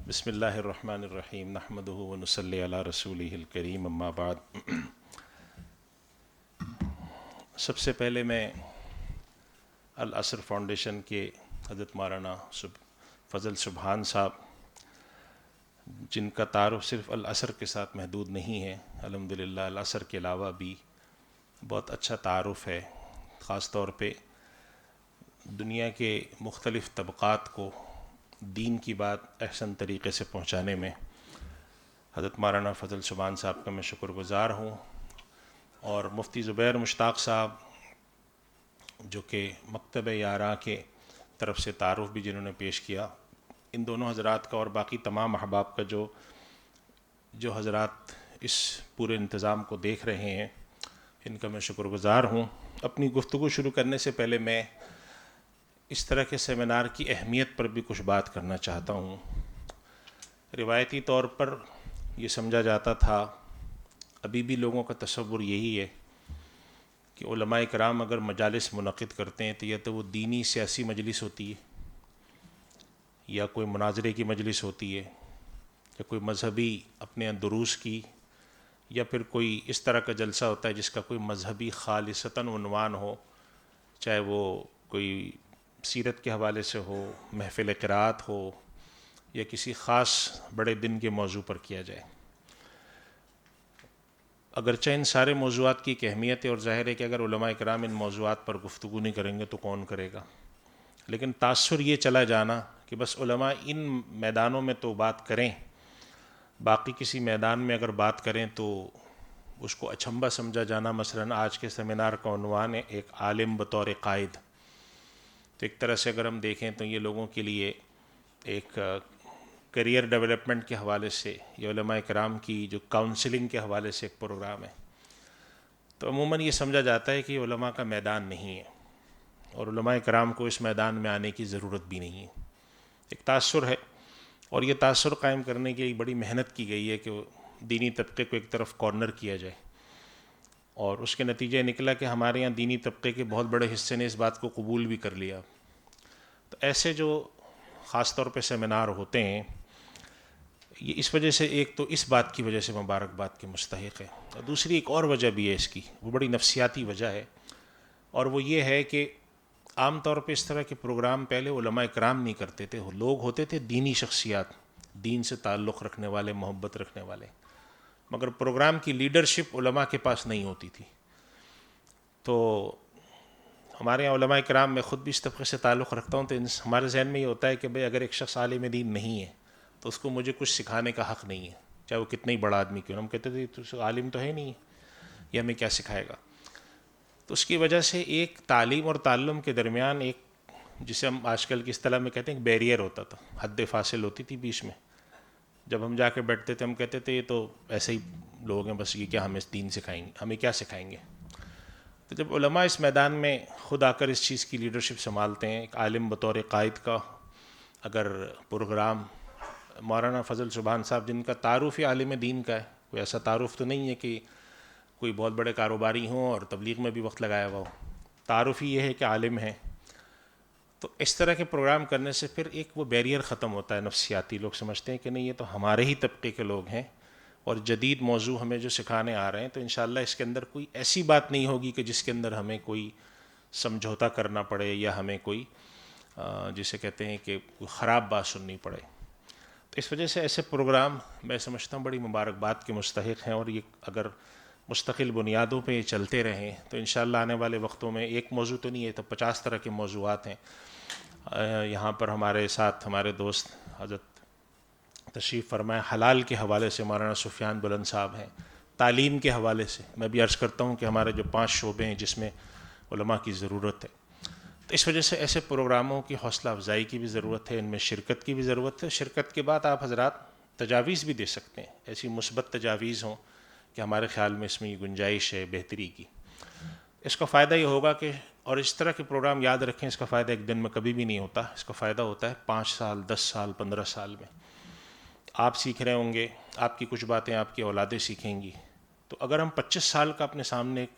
بسم اللہ الرحمن الرحیم نحمدہ ونصلی علی رسولہ الکریم اما بعد۔ سب سے پہلے میں العصر فاؤنڈیشن کے حضرت مولانا فضل سبحان صاحب، جن کا تعارف صرف العصر کے ساتھ محدود نہیں ہے، الحمدللہ العصر کے علاوہ بھی بہت اچھا تعارف ہے، خاص طور پہ دنیا کے مختلف طبقات کو دین کی بات احسن طریقے سے پہنچانے میں حضرت مولانا فضل سبحان صاحب کا میں شکر گزار ہوں، اور مفتی زبیر مشتاق صاحب جو کہ مکتب یارا کے طرف سے تعارف بھی جنہوں نے پیش کیا، ان دونوں حضرات کا اور باقی تمام احباب کا جو حضرات اس پورے انتظام کو دیکھ رہے ہیں، ان کا میں شکر گزار ہوں۔ اپنی گفتگو شروع کرنے سے پہلے میں اس طرح کے سیمینار کی اہمیت پر بھی کچھ بات کرنا چاہتا ہوں۔ روایتی طور پر یہ سمجھا جاتا تھا، ابھی بھی لوگوں کا تصور یہی ہے کہ علماء کرام اگر مجالس منعقد کرتے ہیں تو یا تو وہ دینی سیاسی مجلس ہوتی ہے، یا کوئی مناظرے کی مجلس ہوتی ہے، یا کوئی مذہبی اپنے دروس کی، یا پھر کوئی اس طرح کا جلسہ ہوتا ہے جس کا کوئی مذہبی خالصتاً عنوان ہو، چاہے وہ کوئی سیرت کے حوالے سے ہو، محفل قرات ہو، یا کسی خاص بڑے دن کے موضوع پر کیا جائے۔ اگرچہ ان سارے موضوعات کی ایک اہمیت ہے، اور ظاہر ہے کہ اگر علماء کرام ان موضوعات پر گفتگو نہیں کریں گے تو کون کرے گا، لیکن تاثر یہ چلا جانا کہ بس علماء ان میدانوں میں تو بات کریں، باقی کسی میدان میں اگر بات کریں تو اس کو اچھمبا سمجھا جانا۔ مثلاً آج کے سیمینار کا عنوان ہے ایک عالم بطور قائد، تو ایک طرح سے اگر ہم دیکھیں تو یہ لوگوں کے لیے ایک کیریئر ڈیولپمنٹ کے حوالے سے یا علماء کرام کی جو کاؤنسلنگ کے حوالے سے ایک پروگرام ہے۔ تو عموماً یہ سمجھا جاتا ہے کہ یہ علماء کا میدان نہیں ہے، اور علماء کرام کو اس میدان میں آنے کی ضرورت بھی نہیں ہے، ایک تاثر ہے۔ اور یہ تاثر قائم کرنے کی ایک بڑی محنت کی گئی ہے کہ دینی طبقے کو ایک طرف کارنر کیا جائے، اور اس کے نتیجہ نکلا کہ ہمارے یہاں دینی طبقے کے بہت بڑے حصے نے اس بات کو قبول بھی کر لیا۔ تو ایسے جو خاص طور پہ سیمینار ہوتے ہیں، یہ اس وجہ سے، ایک تو اس بات کی وجہ سے مبارکباد کے مستحق ہے، اور دوسری ایک اور وجہ بھی ہے اس کی، وہ بڑی نفسیاتی وجہ ہے، اور وہ یہ ہے کہ عام طور پہ اس طرح کے پروگرام پہلے علماء کرام نہیں کرتے تھے، لوگ ہوتے تھے دینی شخصیات، دین سے تعلق رکھنے والے، محبت رکھنے والے، مگر پروگرام کی لیڈرشپ علماء کے پاس نہیں ہوتی تھی۔ تو ہمارے یہاں علماء کرام، میں خود بھی اس طبقے سے تعلق رکھتا ہوں، تو ہمارے ذہن میں یہ ہوتا ہے کہ بھئی اگر ایک شخص عالم دین نہیں ہے تو اس کو مجھے کچھ سکھانے کا حق نہیں ہے، چاہے وہ کتنا ہی بڑا آدمی کیوں نہ۔ ہم کہتے تھے تو عالم تو ہے نہیں، یہ ہمیں کیا سکھائے گا؟ تو اس کی وجہ سے ایک تعلیم اور تعلم کے درمیان ایک، جسے ہم آج کل کی اصطلاح میں کہتے ہیں، ایک بیریئر ہوتا تھا، حد فاصل ہوتی تھی بیچ میں۔ جب ہم جا کے بیٹھتے تھے ہم کہتے تھے یہ تو ایسے ہی لوگ ہیں، بس یہ کیا ہمیں دین سکھائیں گے، ہمیں کیا سکھائیں گے۔ تو جب علماء اس میدان میں خود آ کر اس چیز کی لیڈرشپ سنبھالتے ہیں، ایک عالم بطور قائد کا اگر پروگرام، مولانا فضل سبحان صاحب جن کا تعارف ہی عالم دین کا ہے، کوئی ایسا تعارف تو نہیں ہے کہ کوئی بہت بڑے کاروباری ہوں اور تبلیغ میں بھی وقت لگایا ہوا ہو، تعارف ہی یہ ہے کہ عالم ہیں۔ تو اس طرح کے پروگرام کرنے سے پھر ایک وہ بیریئر ختم ہوتا ہے نفسیاتی، لوگ سمجھتے ہیں کہ نہیں یہ تو ہمارے ہی طبقے کے لوگ ہیں، اور جدید موضوع ہمیں جو سکھانے آ رہے ہیں، تو انشاءاللہ اس کے اندر کوئی ایسی بات نہیں ہوگی کہ جس کے اندر ہمیں کوئی سمجھوتا کرنا پڑے، یا ہمیں کوئی جسے کہتے ہیں کہ کوئی خراب بات سننی پڑے۔ تو اس وجہ سے ایسے پروگرام میں سمجھتا ہوں بڑی مبارکباد کے مستحق ہیں، اور یہ اگر مستقل بنیادوں پہ یہ چلتے رہیں تو انشاءاللہ آنے والے وقتوں میں ایک موضوع تو نہیں ہے، تو 50 طرح کے موضوعات ہیں۔ یہاں پر ہمارے ساتھ ہمارے دوست حضرت تشریف فرمائے، حلال کے حوالے سے مولانا سفیان بلند صاحب ہیں، تعلیم کے حوالے سے میں بھی عرض کرتا ہوں کہ ہمارے جو 5 شعبے ہیں جس میں علماء کی ضرورت ہے، تو اس وجہ سے ایسے پروگراموں کی حوصلہ افزائی کی بھی ضرورت ہے، ان میں شرکت کی بھی ضرورت ہے۔ شرکت کے بعد آپ حضرات تجاویز بھی دے سکتے ہیں، ایسی مثبت تجاویز ہوں کہ ہمارے خیال میں اس میں یہ گنجائش ہے بہتری کی۔ اس کا فائدہ یہ ہوگا کہ، اور اس طرح کے پروگرام یاد رکھیں، اس کا فائدہ ایک دن میں کبھی بھی نہیں ہوتا، اس کا فائدہ ہوتا ہے 5 سال، 10 سال، 15 سال میں۔ آپ سیکھ رہے ہوں گے، آپ کی کچھ باتیں آپ کی اولادیں سیکھیں گی، تو اگر ہم 25 سال کا اپنے سامنے ایک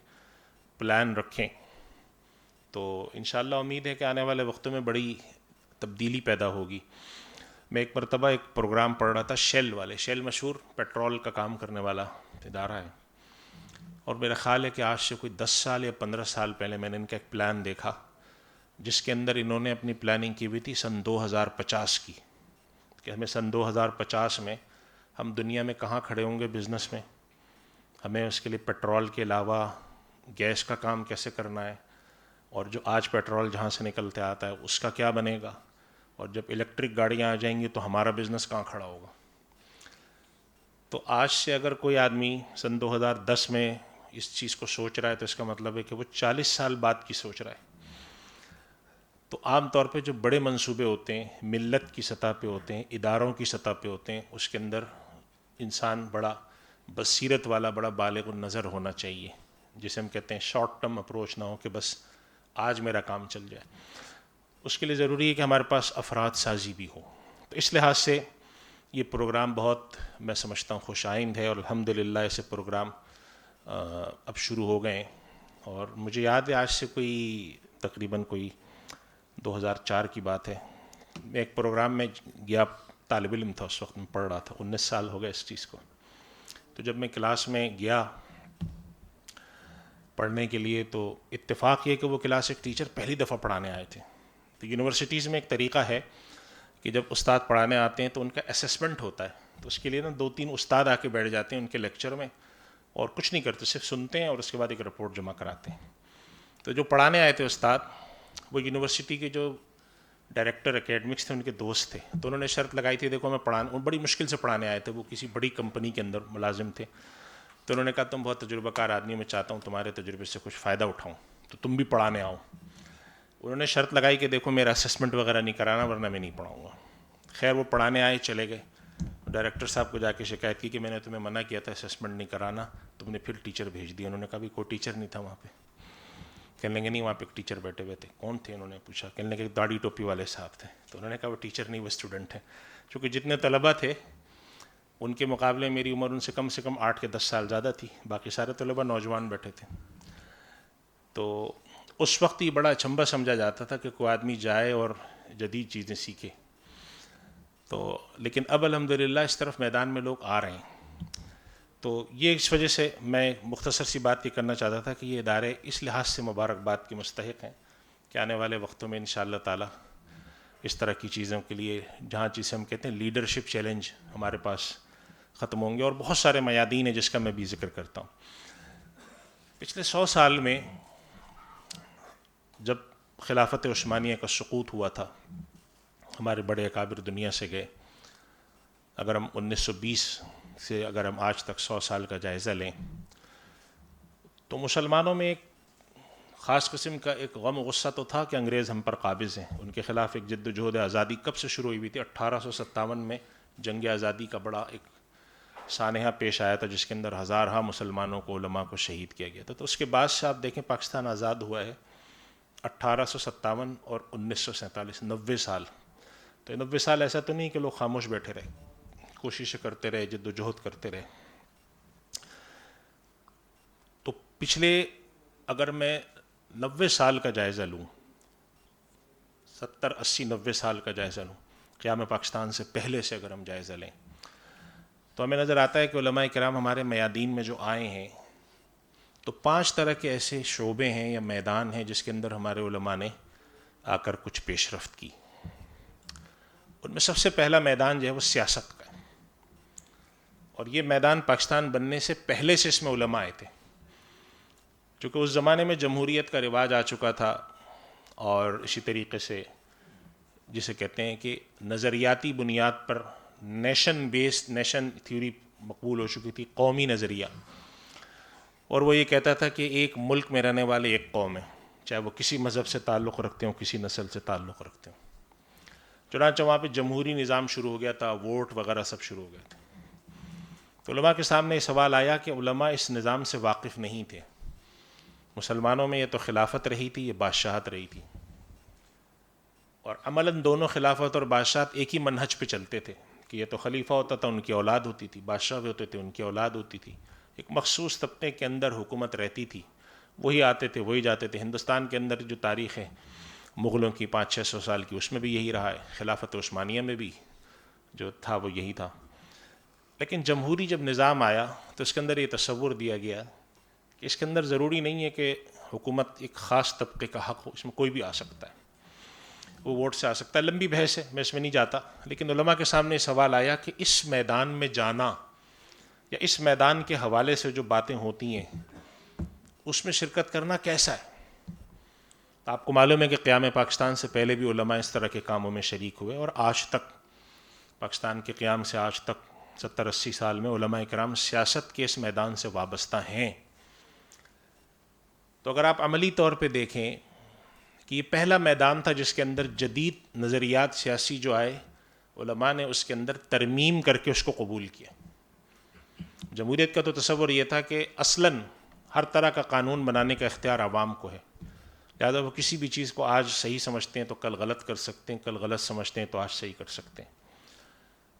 پلان رکھیں تو انشاءاللہ امید ہے کہ آنے والے وقتوں میں بڑی تبدیلی پیدا ہوگی۔ میں ایک مرتبہ ایک پروگرام پڑھ رہا تھا شیل والے، شیل مشہور پیٹرول کا کام کرنے والا ادارہ ہے، اور میرا خیال ہے کہ آج سے کوئی 10 سال یا 15 سال پہلے میں نے ان کا ایک پلان دیکھا جس کے اندر انہوں نے اپنی پلاننگ کی ہوئی تھی سن 2050 کی، کہ ہمیں سن 2050 میں ہم دنیا میں کہاں کھڑے ہوں گے بزنس میں، ہمیں اس کے لیے پیٹرول کے علاوہ گیس کا کام کیسے کرنا ہے، اور جو آج پیٹرول جہاں سے نکلتے آتا ہے اس کا کیا بنے گا، اور جب الیکٹرک گاڑیاں آ جائیں گی تو ہمارا بزنس کہاں کھڑا ہوگا۔ تو آج سے اگر کوئی آدمی سن 2010 میں اس چیز کو سوچ رہا ہے تو اس کا مطلب ہے کہ وہ 40 سال بعد کی سوچ رہا ہے۔ تو عام طور پہ جو بڑے منصوبے ہوتے ہیں ملت کی سطح پہ ہوتے ہیں، اداروں کی سطح پہ ہوتے ہیں، اس کے اندر انسان بڑا بصیرت والا، بڑا بالغ النظر ہونا چاہیے، جسے ہم کہتے ہیں شارٹ ٹرم اپروچ نہ ہو کہ بس آج میرا کام چل جائے۔ اس کے لیے ضروری ہے کہ ہمارے پاس افراد سازی بھی ہو۔ تو اس لحاظ سے یہ پروگرام بہت میں سمجھتا ہوں خوش آئند ہے، اور الحمدللہ ایسے پروگرام اب شروع ہو گئے ہیں۔ اور مجھے یاد ہے آج سے کوئی تقریباً کوئی 2004 کی بات ہے، میں ایک پروگرام میں گیا، طالب علم تھا اس وقت، میں پڑھ رہا تھا، 19 سال ہو گئے اس چیز کو۔ تو جب میں کلاس میں گیا پڑھنے کے لیے تو اتفاق یہ کہ وہ کلاس ایک ٹیچر پہلی دفعہ پڑھانے آئے تھے۔ تو یونیورسٹیز میں ایک طریقہ ہے کہ جب استاد پڑھانے آتے ہیں تو ان کا اسیسمنٹ ہوتا ہے، تو اس کے لیے نا 2-3 استاد آ کے بیٹھ جاتے ہیں ان کے لیکچر میں، اور کچھ نہیں کرتے، صرف سنتے ہیں اور اس کے بعد ایک رپورٹ جمع کراتے ہیں۔ تو جو پڑھانے آئے تھے استاد، وہ یونیورسٹی کے جو ڈائریکٹر اکیڈمکس تھے ان کے دوست تھے، تو انہوں نے شرط لگائی تھی، دیکھو میں پڑھانے، وہ بڑی مشکل سے پڑھانے آئے تھے، وہ کسی بڑی کمپنی کے اندر ملازم تھے، تو انہوں نے کہا تم بہت تجربہ کار آدمی، میں چاہتا ہوں تمہارے تجربے سے کچھ فائدہ اٹھاؤں، تو تم بھی پڑھانے آؤ۔ انہوں نے شرط لگائی کہ دیکھو میرا اسسمنٹ وغیرہ نہیں کرانا ورنہ میں نہیں پڑھاؤں گا۔ خیر وہ پڑھانے آئے، چلے گئے، ڈائریکٹر صاحب کو جا کے شکایت کی کہ میں نے تمہیں منع کیا تھا اسسمنٹ نہیں کرانا، تم نے پھر ٹیچر بھیج دیا۔ انہوں نے کہا بھی کوئی ٹیچر نہیں تھا وہاں پہ۔ کہنے لگے نہیں، وہاں پہ ایک ٹیچر بیٹھے ہوئے تھے۔ کون تھے؟ انہوں نے پوچھا۔ کہنے لگے داڑھی ٹوپی والے صاحب تھے۔ تو انہوں نے کہا وہ ٹیچر نہیں، وہ اسٹوڈنٹ ہیں، چونکہ جتنے طلبہ تھے ان کے مقابلے میری عمر ان سے کم 8 کے 10 سال زیادہ تھی، باقی سارے طلبہ نوجوان بیٹھے تھے۔ تو اس وقت یہ بڑا اچنبھا سمجھا جاتا تھا کہ کوئی آدمی جائے اور جدید چیزیں سیکھے، تو لیکن اب الحمدللہ اس طرف میدان میں لوگ آ رہے ہیں۔ تو یہ اس وجہ سے میں مختصر سی بات یہ کرنا چاہتا تھا کہ یہ ادارے اس لحاظ سے مبارکباد کے مستحق ہیں کہ آنے والے وقتوں میں انشاءاللہ تعالی اس طرح کی چیزوں کے لیے، جہاں جسے ہم کہتے ہیں لیڈرشپ چیلنج، ہمارے پاس ختم ہوں گے، اور بہت سارے میادین ہیں جس کا میں بھی ذکر کرتا ہوں۔ پچھلے 100 سال میں جب خلافت عثمانیہ کا سقوط ہوا تھا، ہمارے بڑے اکابر دنیا سے گئے، اگر ہم 1920 سے اگر ہم آج تک 100 سال کا جائزہ لیں تو مسلمانوں میں ایک خاص قسم کا ایک غم و غصہ تو تھا کہ انگریز ہم پر قابض ہیں، ان کے خلاف ایک جد و جہد آزادی کب سے شروع ہوئی تھی؟ 1857 میں جنگ آزادی کا بڑا ایک سانحہ پیش آیا تھا، جس کے اندر ہزارہا مسلمانوں کو، علماء کو شہید کیا گیا تھا۔ تو اس کے بعد سے آپ دیکھیں پاکستان آزاد ہوا ہے 1857 اور 1947، 90 سال۔ تو 90 سال ایسا تو نہیں کہ لوگ خاموش بیٹھے رہے، کوششیں کرتے رہے، جد و جہد کرتے رہے۔ تو پچھلے اگر میں 90 سال کا جائزہ لوں، 70 80 90 سال کا جائزہ لوں، قیام پاکستان سے پہلے سے اگر ہم جائزہ لیں، تو ہمیں نظر آتا ہے کہ علماء کرام ہمارے میادین میں جو آئے ہیں، تو 5 طرح کے ایسے شعبے ہیں یا میدان ہیں جس کے اندر ہمارے علماء نے آ کر کچھ پیش رفت کی۔ ان میں سب سے پہلا میدان جو ہے وہ سیاست کا ہے، اور یہ میدان پاکستان بننے سے پہلے سے اس میں علماء آئے تھے، چونکہ اس زمانے میں جمہوریت کا رواج آ چکا تھا، اور اسی طریقے سے جسے کہتے ہیں کہ نظریاتی بنیاد پر نیشن بیسڈ، نیشن تھیوری مقبول ہو چکی تھی، قومی نظریہ، اور وہ یہ کہتا تھا کہ ایک ملک میں رہنے والے ایک قوم ہے، چاہے وہ کسی مذہب سے تعلق رکھتے ہوں، کسی نسل سے تعلق رکھتے ہوں۔ چنانچہ وہاں پہ جمہوری نظام شروع ہو گیا تھا، ووٹ وغیرہ سب شروع ہو گئے تھے۔ تو علماء کے سامنے یہ سوال آیا کہ علماء اس نظام سے واقف نہیں تھے، مسلمانوں میں یہ تو خلافت رہی تھی، یہ بادشاہت رہی تھی، اور عملاً دونوں خلافت اور بادشاہت ایک ہی منہج پہ چلتے تھے کہ یہ تو خلیفہ ہوتا تھا، ان کی اولاد ہوتی تھی، بادشاہ بھی ہوتے تھے، ان کی اولاد ہوتی تھی، ایک مخصوص طبقے کے اندر حکومت رہتی تھی، وہی آتے تھے وہی جاتے تھے۔ ہندوستان کے اندر جو تاریخ ہے مغلوں کی 500-600 سال کی، اس میں بھی یہی رہا ہے، خلافت عثمانیہ میں بھی، جو تھا وہ یہی تھا. لیکن جمہوری جب نظام آیا تو اس کے اندر یہ تصور دیا گیا کہ اس کے اندر ضروری نہیں ہے کہ حکومت ایک خاص طبقے کا حق ہو, اس میں کوئی بھی آ سکتا ہے, وہ ووٹ سے آ سکتا ہے. لمبی بحث ہے, میں اس میں نہیں جاتا, لیکن علماء کے سامنے یہ سوال آیا کہ اس میدان میں جانا یا اس میدان کے حوالے سے جو باتیں ہوتی ہیں اس میں شرکت کرنا کیسا ہے. تو آپ کو معلوم ہے کہ قیام پاکستان سے پہلے بھی علماء اس طرح کے کاموں میں شریک ہوئے, اور آج تک پاکستان کے قیام سے آج تک 70-80 سال میں علماء کرام سیاست کے اس میدان سے وابستہ ہیں. تو اگر آپ عملی طور پہ دیکھیں کہ یہ پہلا میدان تھا جس کے اندر جدید نظریات سیاسی جو آئے, علماء نے اس کے اندر ترمیم کر کے اس کو قبول کیا. جمہوریت کا تو تصور یہ تھا کہ اصلاً ہر طرح کا قانون بنانے کا اختیار عوام کو ہے, لہٰذا وہ کسی بھی چیز کو آج صحیح سمجھتے ہیں تو کل غلط کر سکتے ہیں, کل غلط سمجھتے ہیں تو آج صحیح کر سکتے ہیں.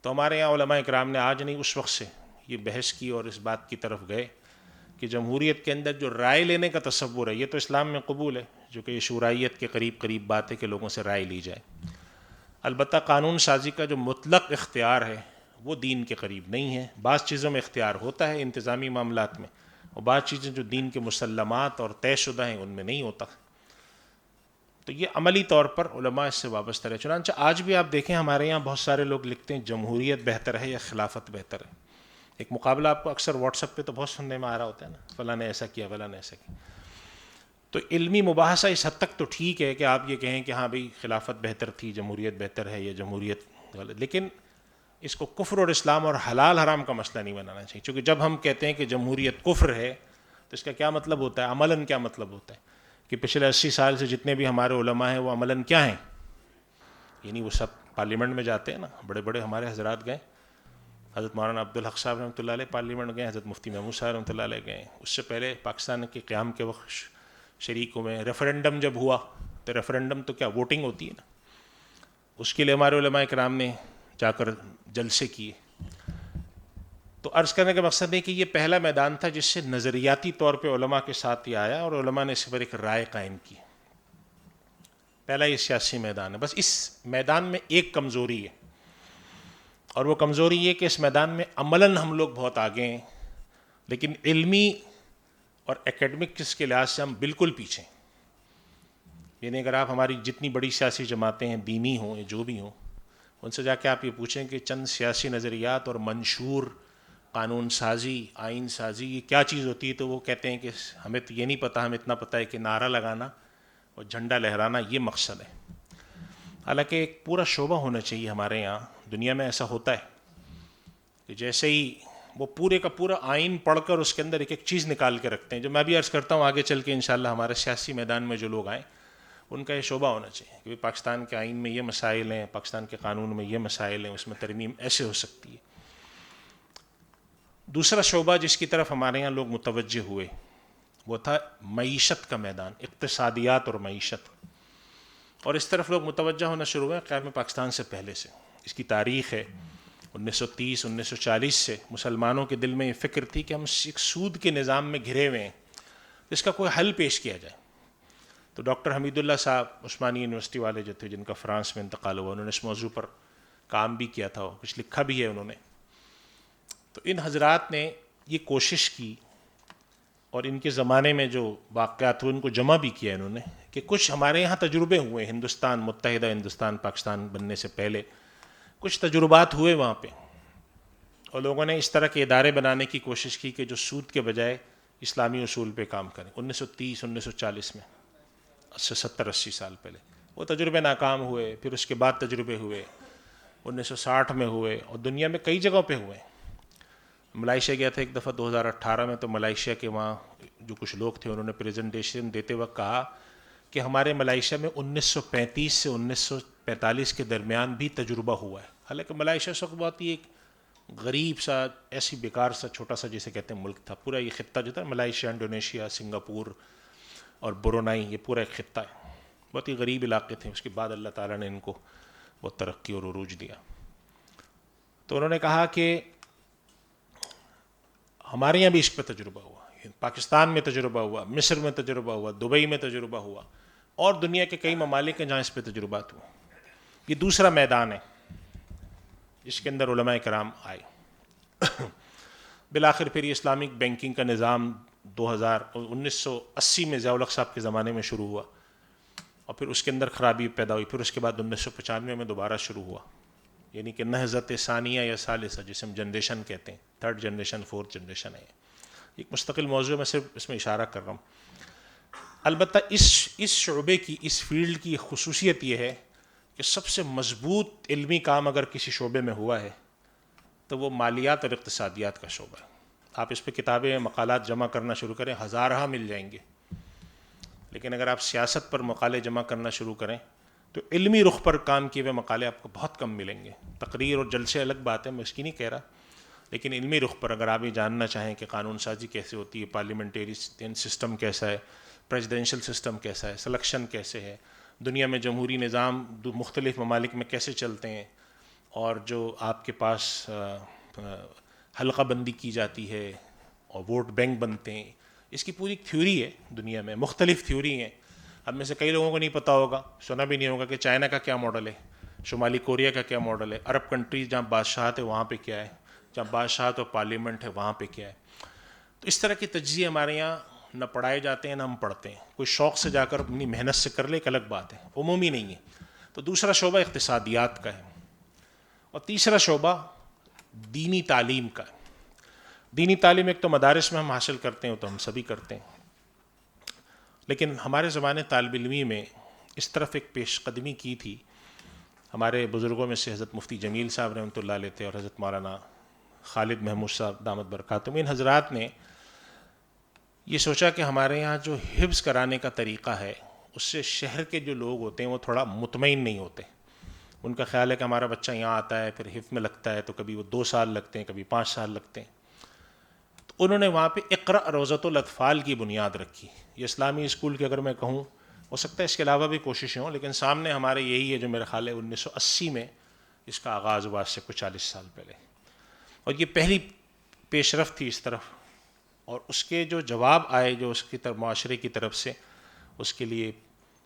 تو ہمارے یہاں علماء اکرام نے آج نہیں اس وقت سے یہ بحث کی اور اس بات کی طرف گئے کہ جمہوریت کے اندر جو رائے لینے کا تصور ہے یہ تو اسلام میں قبول ہے, جو کہ یہ شورائیت کے قریب بات ہے کہ لوگوں سے رائے لی جائے. البتہ قانون سازی کا جو مطلق اختیار ہے وہ دین کے قریب نہیں ہے. بعض چیزوں میں اختیار ہوتا ہے انتظامی معاملات میں, اور بعض چیزیں جو دین کے مسلمات اور طے شدہ ہیں ان میں نہیں ہوتا. تو یہ عملی طور پر علماء اس سے وابستہ رہے. چنانچہ آج بھی آپ دیکھیں ہمارے یہاں بہت سارے لوگ لکھتے ہیں جمہوریت بہتر ہے یا خلافت بہتر ہے. ایک مقابلہ آپ کو اکثر واٹس ایپ پہ تو بہت سننے میں آ رہا ہوتا ہے نا, فلاں نے ایسا کیا, فلاں نے ایسا کیا. تو علمی مباحثہ اس حد تک تو ٹھیک ہے کہ آپ یہ کہیں کہ ہاں بھئی خلافت بہتر تھی, جمہوریت بہتر ہے یا جمہوریت غلط, لیکن اس کو کفر اور اسلام اور حلال حرام کا مسئلہ نہیں بنانا چاہیے. چونکہ جب ہم کہتے ہیں کہ جمہوریت کفر ہے تو اس کا کیا مطلب ہوتا ہے, عملاً کیا مطلب ہوتا ہے کہ پچھلے 80 سال سے جتنے بھی ہمارے علماء ہیں وہ عملاً کیا ہیں, یعنی وہ سب پارلیمنٹ میں جاتے ہیں نا, بڑے بڑے ہمارے حضرات گئے, حضرت مولانا عبدالحق صاحب رحمۃ اللہ علیہ پارلیمنٹ گئے, حضرت مفتی محمود صاحب رحمۃ اللہ علیہ گئے, اس سے پہلے پاکستان کے قیام کے وقت شریک ہوئے. ریفرنڈم جب ہوا تو ریفرنڈم تو کیا ووٹنگ ہوتی ہے نا, اس کے لیے ہمارے علماء کرام نے جا کر جلسے کیے. تو عرض کرنے کا مقصد ہے کہ یہ پہلا میدان تھا جس سے نظریاتی طور پہ علماء کے ساتھ یہ آیا اور علماء نے اس پر ایک رائے قائم کی. پہلا یہ سیاسی میدان ہے. بس اس میدان میں ایک کمزوری ہے, اور وہ کمزوری یہ کہ اس میدان میں عملاً ہم لوگ بہت آگے ہیں, لیکن علمی اور ایکیڈمکس کے لحاظ سے ہم بالکل پیچھے ہیں. یعنی اگر آپ ہماری جتنی بڑی سیاسی جماعتیں ہیں, دینی ہوں یا جو بھی ہوں, ان سے جا کے آپ یہ پوچھیں کہ چند سیاسی نظریات اور منشور قانون سازی, آئین سازی یہ کیا چیز ہوتی ہے, تو وہ کہتے ہیں کہ ہمیں تو یہ نہیں پتہ, ہمیں اتنا پتہ ہے کہ نعرہ لگانا اور جھنڈا لہرانا یہ مقصد ہے. حالانکہ ایک پورا شعبہ ہونا چاہیے ہمارے یہاں. دنیا میں ایسا ہوتا ہے کہ جیسے ہی وہ پورے کا پورا آئین پڑھ کر اس کے اندر ایک ایک چیز نکال کے رکھتے ہیں, جو میں بھی عرض کرتا ہوں آگے چل کے انشاءاللہ ہمارے سیاسی میدان میں جو لوگ آئیں ان کا یہ شعبہ ہونا چاہیے کہ پاکستان کے آئین میں یہ مسائل ہیں, پاکستان کے قانون میں یہ مسائل ہیں, اس میں ترمیم ایسے ہو سکتی ہے. دوسرا شعبہ جس کی طرف ہمارے یہاں لوگ متوجہ ہوئے وہ تھا معیشت کا میدان, اقتصادیات اور معیشت. اور اس طرف لوگ متوجہ ہونا شروع ہوئے قیام پاکستان سے پہلے سے. اس کی تاریخ ہے 1930-1940 سے مسلمانوں کے دل میں یہ فکر تھی کہ ہم ایک سود کے نظام میں گھرے ہوئے ہیں, اس کا کوئی حل پیش کیا جائے. تو ڈاکٹر حمید اللہ صاحب عثمانی یونیورسٹی والے جو تھے, جن کا فرانس میں انتقال ہوا, انہوں نے اس موضوع پر کام بھی کیا تھا, کچھ لکھا بھی ہے انہوں نے. تو ان حضرات نے یہ کوشش کی اور ان کے زمانے میں جو واقعات ہوئے ان کو جمع بھی کیا انہوں نے, کہ کچھ ہمارے یہاں تجربے ہوئے ہندوستان, متحدہ ہندوستان پاکستان بننے سے پہلے کچھ تجربات ہوئے وہاں پہ, اور لوگوں نے اس طرح کے ادارے بنانے کی کوشش کی کہ جو سود کے بجائے اسلامی اصول پہ کام کریں. 1930-1940 میں, سے 70-80 سال پہلے وہ تجربے ناکام ہوئے. پھر اس کے بعد تجربے ہوئے 1960 میں ہوئے, اور دنیا میں کئی جگہوں پہ ہوئے. ملائیشیا گیا تھا ایک دفعہ 2018 میں, تو ملائیشیا کے وہاں جو کچھ لوگ تھے انہوں نے پریزنٹیشن دیتے وقت کہا کہ ہمارے ملائیشیا میں 1935 سے 1945 کے درمیان بھی تجربہ ہوا ہے. حالانکہ ملائیشیا اس وقت بہت ہی ایک غریب سا, ایسی بیکار سا چھوٹا سا جسے کہتے ہیں ملک تھا. پورا یہ خطہ جو تھا ملائیشیا, انڈونیشیا, سنگاپور اور برونائی, یہ پورا ایک خطہ ہے, بہت ہی غریب علاقے تھے. اس کے بعد اللہ تعالیٰ نے ان کو بہت ترقی اور عروج دیا. تو انہوں نے کہا کہ ہمارے یہاں بھی اس پہ تجربہ ہوا, پاکستان میں تجربہ ہوا, مصر میں تجربہ ہوا, دبئی میں تجربہ ہوا, اور دنیا کے کئی ممالک ہیں جہاں اس پہ تجربات ہوئے. یہ دوسرا میدان ہے. جس کے اندر علماء کرام آئے. بالآخر پھر یہ اسلامک بینکنگ کا نظام 1980 میں ضیاء الحق صاحب کے زمانے میں شروع ہوا, اور پھر اس کے اندر خرابی پیدا ہوئی. پھر اس کے بعد 1995 میں دوبارہ شروع ہوا, یعنی کہ نہضت ثانیہ یا ثالثہ جسے ہم جنریشن کہتے ہیں, 3rd جنریشن 4th جنریشن ہے. ایک مستقل موضوع میں صرف اس میں اشارہ کر رہا ہوں. البتہ اس شعبے کی, اس فیلڈ کی خصوصیت یہ ہے کہ سب سے مضبوط علمی کام اگر کسی شعبے میں ہوا ہے تو وہ مالیات اور اقتصادیات کا شعبہ ہے. آپ اس پہ کتابیں مقالات جمع کرنا شروع کریں, ہزارہ مل جائیں گے. لیکن اگر آپ سیاست پر مقالے جمع کرنا شروع کریں تو علمی رخ پر کام کیے ہوئے مقالے آپ کو بہت کم ملیں گے. تقریر اور جلسے الگ بات ہے, میں اس کی نہیں کہہ رہا, لیکن علمی رخ پر اگر آپ یہ جاننا چاہیں کہ قانون سازی کیسے ہوتی ہے, پارلیمنٹری سسٹم کیسا ہے, پریزیڈینشل سسٹم کیسا ہے, سلیکشن کیسے ہے, دنیا میں جمہوری نظام مختلف ممالک میں کیسے چلتے ہیں, اور جو آپ کے پاس حلقہ بندی کی جاتی ہے اور ووٹ بینک بنتے ہیں, اس کی پوری تھیوری ہے دنیا میں, مختلف تھیوری ہیں. ہم میں سے کئی لوگوں کو نہیں پتہ ہوگا, سنا بھی نہیں ہوگا کہ چائنا کا کیا ماڈل ہے, شمالی کوریا کا کیا ماڈل ہے, عرب کنٹریز جہاں بادشاہت ہے وہاں پہ کیا ہے, جہاں بادشاہت اور پارلیمنٹ ہے وہاں پہ کیا ہے. تو اس طرح کے تجزیے ہمارے یہاں نہ پڑھائے جاتے ہیں نہ ہم پڑھتے ہیں. کوئی شوق سے جا کر اپنی محنت سے کر لے ایک الگ بات ہے, عمومی نہیں ہے. تو دوسرا شعبہ اقتصادیات کا ہے, اور تیسرا شعبہ دینی تعلیم کا ہے. دینی تعلیم ایک تو مدارس میں ہم حاصل کرتے ہیں, تو ہم سبھی کرتے ہیں, لیکن ہمارے زمانے طالب علمی میں اس طرف ایک پیش قدمی کی تھی. ہمارے بزرگوں میں سے حضرت مفتی جمیل صاحب رحمۃ اللہ علیہ اور حضرت مولانا خالد محمود صاحب دامت برکاتہم, ان حضرات نے یہ سوچا کہ ہمارے یہاں جو حفظ کرانے کا طریقہ ہے اس سے شہر کے جو لوگ ہوتے ہیں وہ تھوڑا مطمئن نہیں ہوتے. ان کا خیال ہے کہ ہمارا بچہ یہاں آتا ہے, پھر حفظ میں لگتا ہے تو کبھی وہ 2 سال لگتے ہیں, کبھی 5 سال لگتے ہیں. تو انہوں نے وہاں پہ اقرأ روضۃ الاطفال کی بنیاد رکھی. یہ اسلامی اسکول کی اگر میں کہوں, ہو سکتا ہے اس کے علاوہ بھی کوششیں ہوں, لیکن سامنے ہمارے یہی ہے جو میرا خیال ہے 1980 میں اس کا آغاز ہوا, سے کچھ 40 سال پہلے. اور یہ پہلی پیش رفت تھی اس طرف, اور اس کے جو جواب آئے جو اس کی طرف معاشرے کی طرف سے, اس کے لیے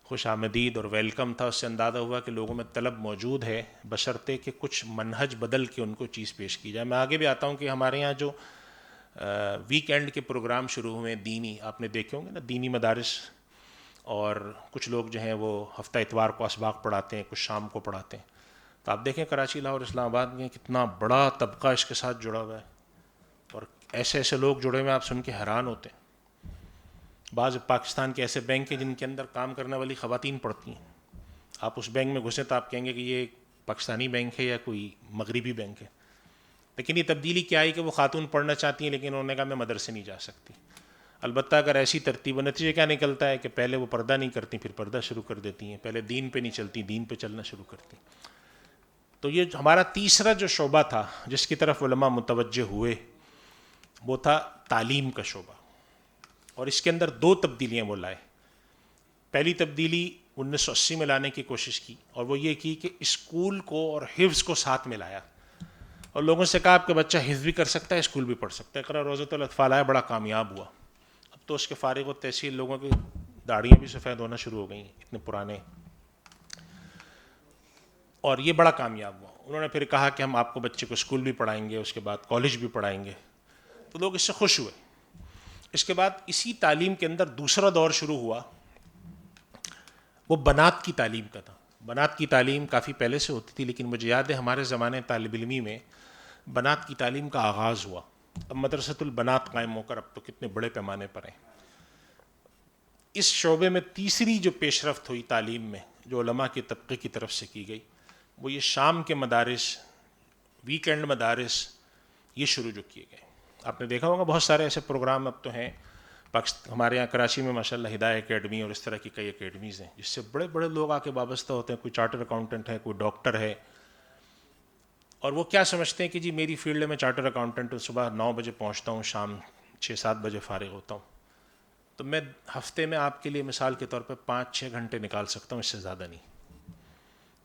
خوش آمدید اور ویلکم تھا. اس سے اندازہ ہوا کہ لوگوں میں طلب موجود ہے, بشرطے کہ کچھ منہج بدل کے ان کو چیز پیش کی جائے. میں آگے بھی آتا ہوں کہ ہمارے یہاں جو ویک اینڈ کے پروگرام شروع ہوئے دینی, آپ نے دیکھے ہوں گے نا, دینی مدارس, اور کچھ لوگ جو ہیں وہ ہفتہ اتوار کو اسباق پڑھاتے ہیں, کچھ شام کو پڑھاتے ہیں. تو آپ دیکھیں کراچی, لاہور, اسلام آباد میں کتنا بڑا طبقہ اس کے ساتھ جڑا ہوا ہے, اور ایسے ایسے لوگ جڑے ہوئے ہیں آپ سن کے حیران ہوتے ہیں. بعض پاکستان کے ایسے بینک ہیں جن کے اندر کام کرنے والی خواتین پڑھتی ہیں. آپ اس بینک میں گھسیں تو آپ کہیں گے کہ یہ پاکستانی بینک ہے یا کوئی مغربی بینک ہے. لیکن یہ تبدیلی کیا آئی کہ وہ خاتون پڑھنا چاہتی ہیں, لیکن انہوں نے کہا میں مدرسے نہیں جا سکتی. البتہ اگر ایسی ترتیب, نتیجے کیا نکلتا ہے کہ پہلے وہ پردہ نہیں کرتی, پھر پردہ شروع کر دیتی ہیں, پہلے دین پہ نہیں چلتی, دین پہ چلنا شروع کرتی. تو یہ ہمارا تیسرا جو شعبہ تھا جس کی طرف علماء متوجہ ہوئے وہ تھا تعلیم کا شعبہ, اور اس کے اندر 2 تبدیلیاں وہ لائے. پہلی تبدیلی 1980 میں لانے کی کوشش کی, اور وہ یہ کی کہ اسکول کو اور حفظ کو ساتھ میں لایا, اور لوگوں سے کہا آپ کا بچہ حفظ بھی کر سکتا ہے, اسکول بھی پڑھ سکتا ہے. اقرأ روضۃ الاطفال آیا, بڑا کامیاب ہوا. اب تو اس کے فارغ و تحصیل لوگوں کی داڑیاں بھی سفید ہونا شروع ہو گئی, اتنے پرانے, اور یہ بڑا کامیاب ہوا. انہوں نے پھر کہا کہ ہم آپ کو بچے کو اسکول بھی پڑھائیں گے, اس کے بعد کالج بھی پڑھائیں گے. تو لوگ اس سے خوش ہوئے. اس کے بعد اسی تعلیم کے اندر دوسرا دور شروع ہوا, وہ بنات کی تعلیم کا تھا. بنات کی تعلیم کافی پہلے سے ہوتی تھی, لیکن مجھے یاد ہے ہمارے زمانے طالب علمی میں بنات کی تعلیم کا آغاز ہوا. اب مدرسۃ البنات قائم ہو کر اب تو کتنے بڑے پیمانے پر ہیں. اس شعبے میں تیسری جو پیش رفت ہوئی تعلیم میں جو علماء کے طبقے کی طرف سے کی گئی, وہ یہ شام کے مدارس, ویک اینڈ مدارس, یہ شروع جو کیے گئے. آپ نے دیکھا ہوگا بہت سارے ایسے پروگرام اب تو ہیں ہمارے یہاں کراچی میں ماشاء اللہ ہدایہ اکیڈمی اور اس طرح کی کئی اکیڈمیز ہیں جس سے بڑے بڑے لوگ آ کے وابستہ ہوتے ہیں. کوئی چارٹر اکاؤنٹنٹ ہے, کوئی ڈاکٹر ہے, اور وہ کیا سمجھتے ہیں کہ جی میری فیلڈ میں چارٹر اکاؤنٹنٹ, صبح 9 بجے پہنچتا ہوں, شام 6-7 بجے فارغ ہوتا ہوں, تو میں ہفتے میں آپ کے لیے مثال کے طور پہ 5-6 گھنٹے نکال سکتا ہوں, اس سے زیادہ نہیں.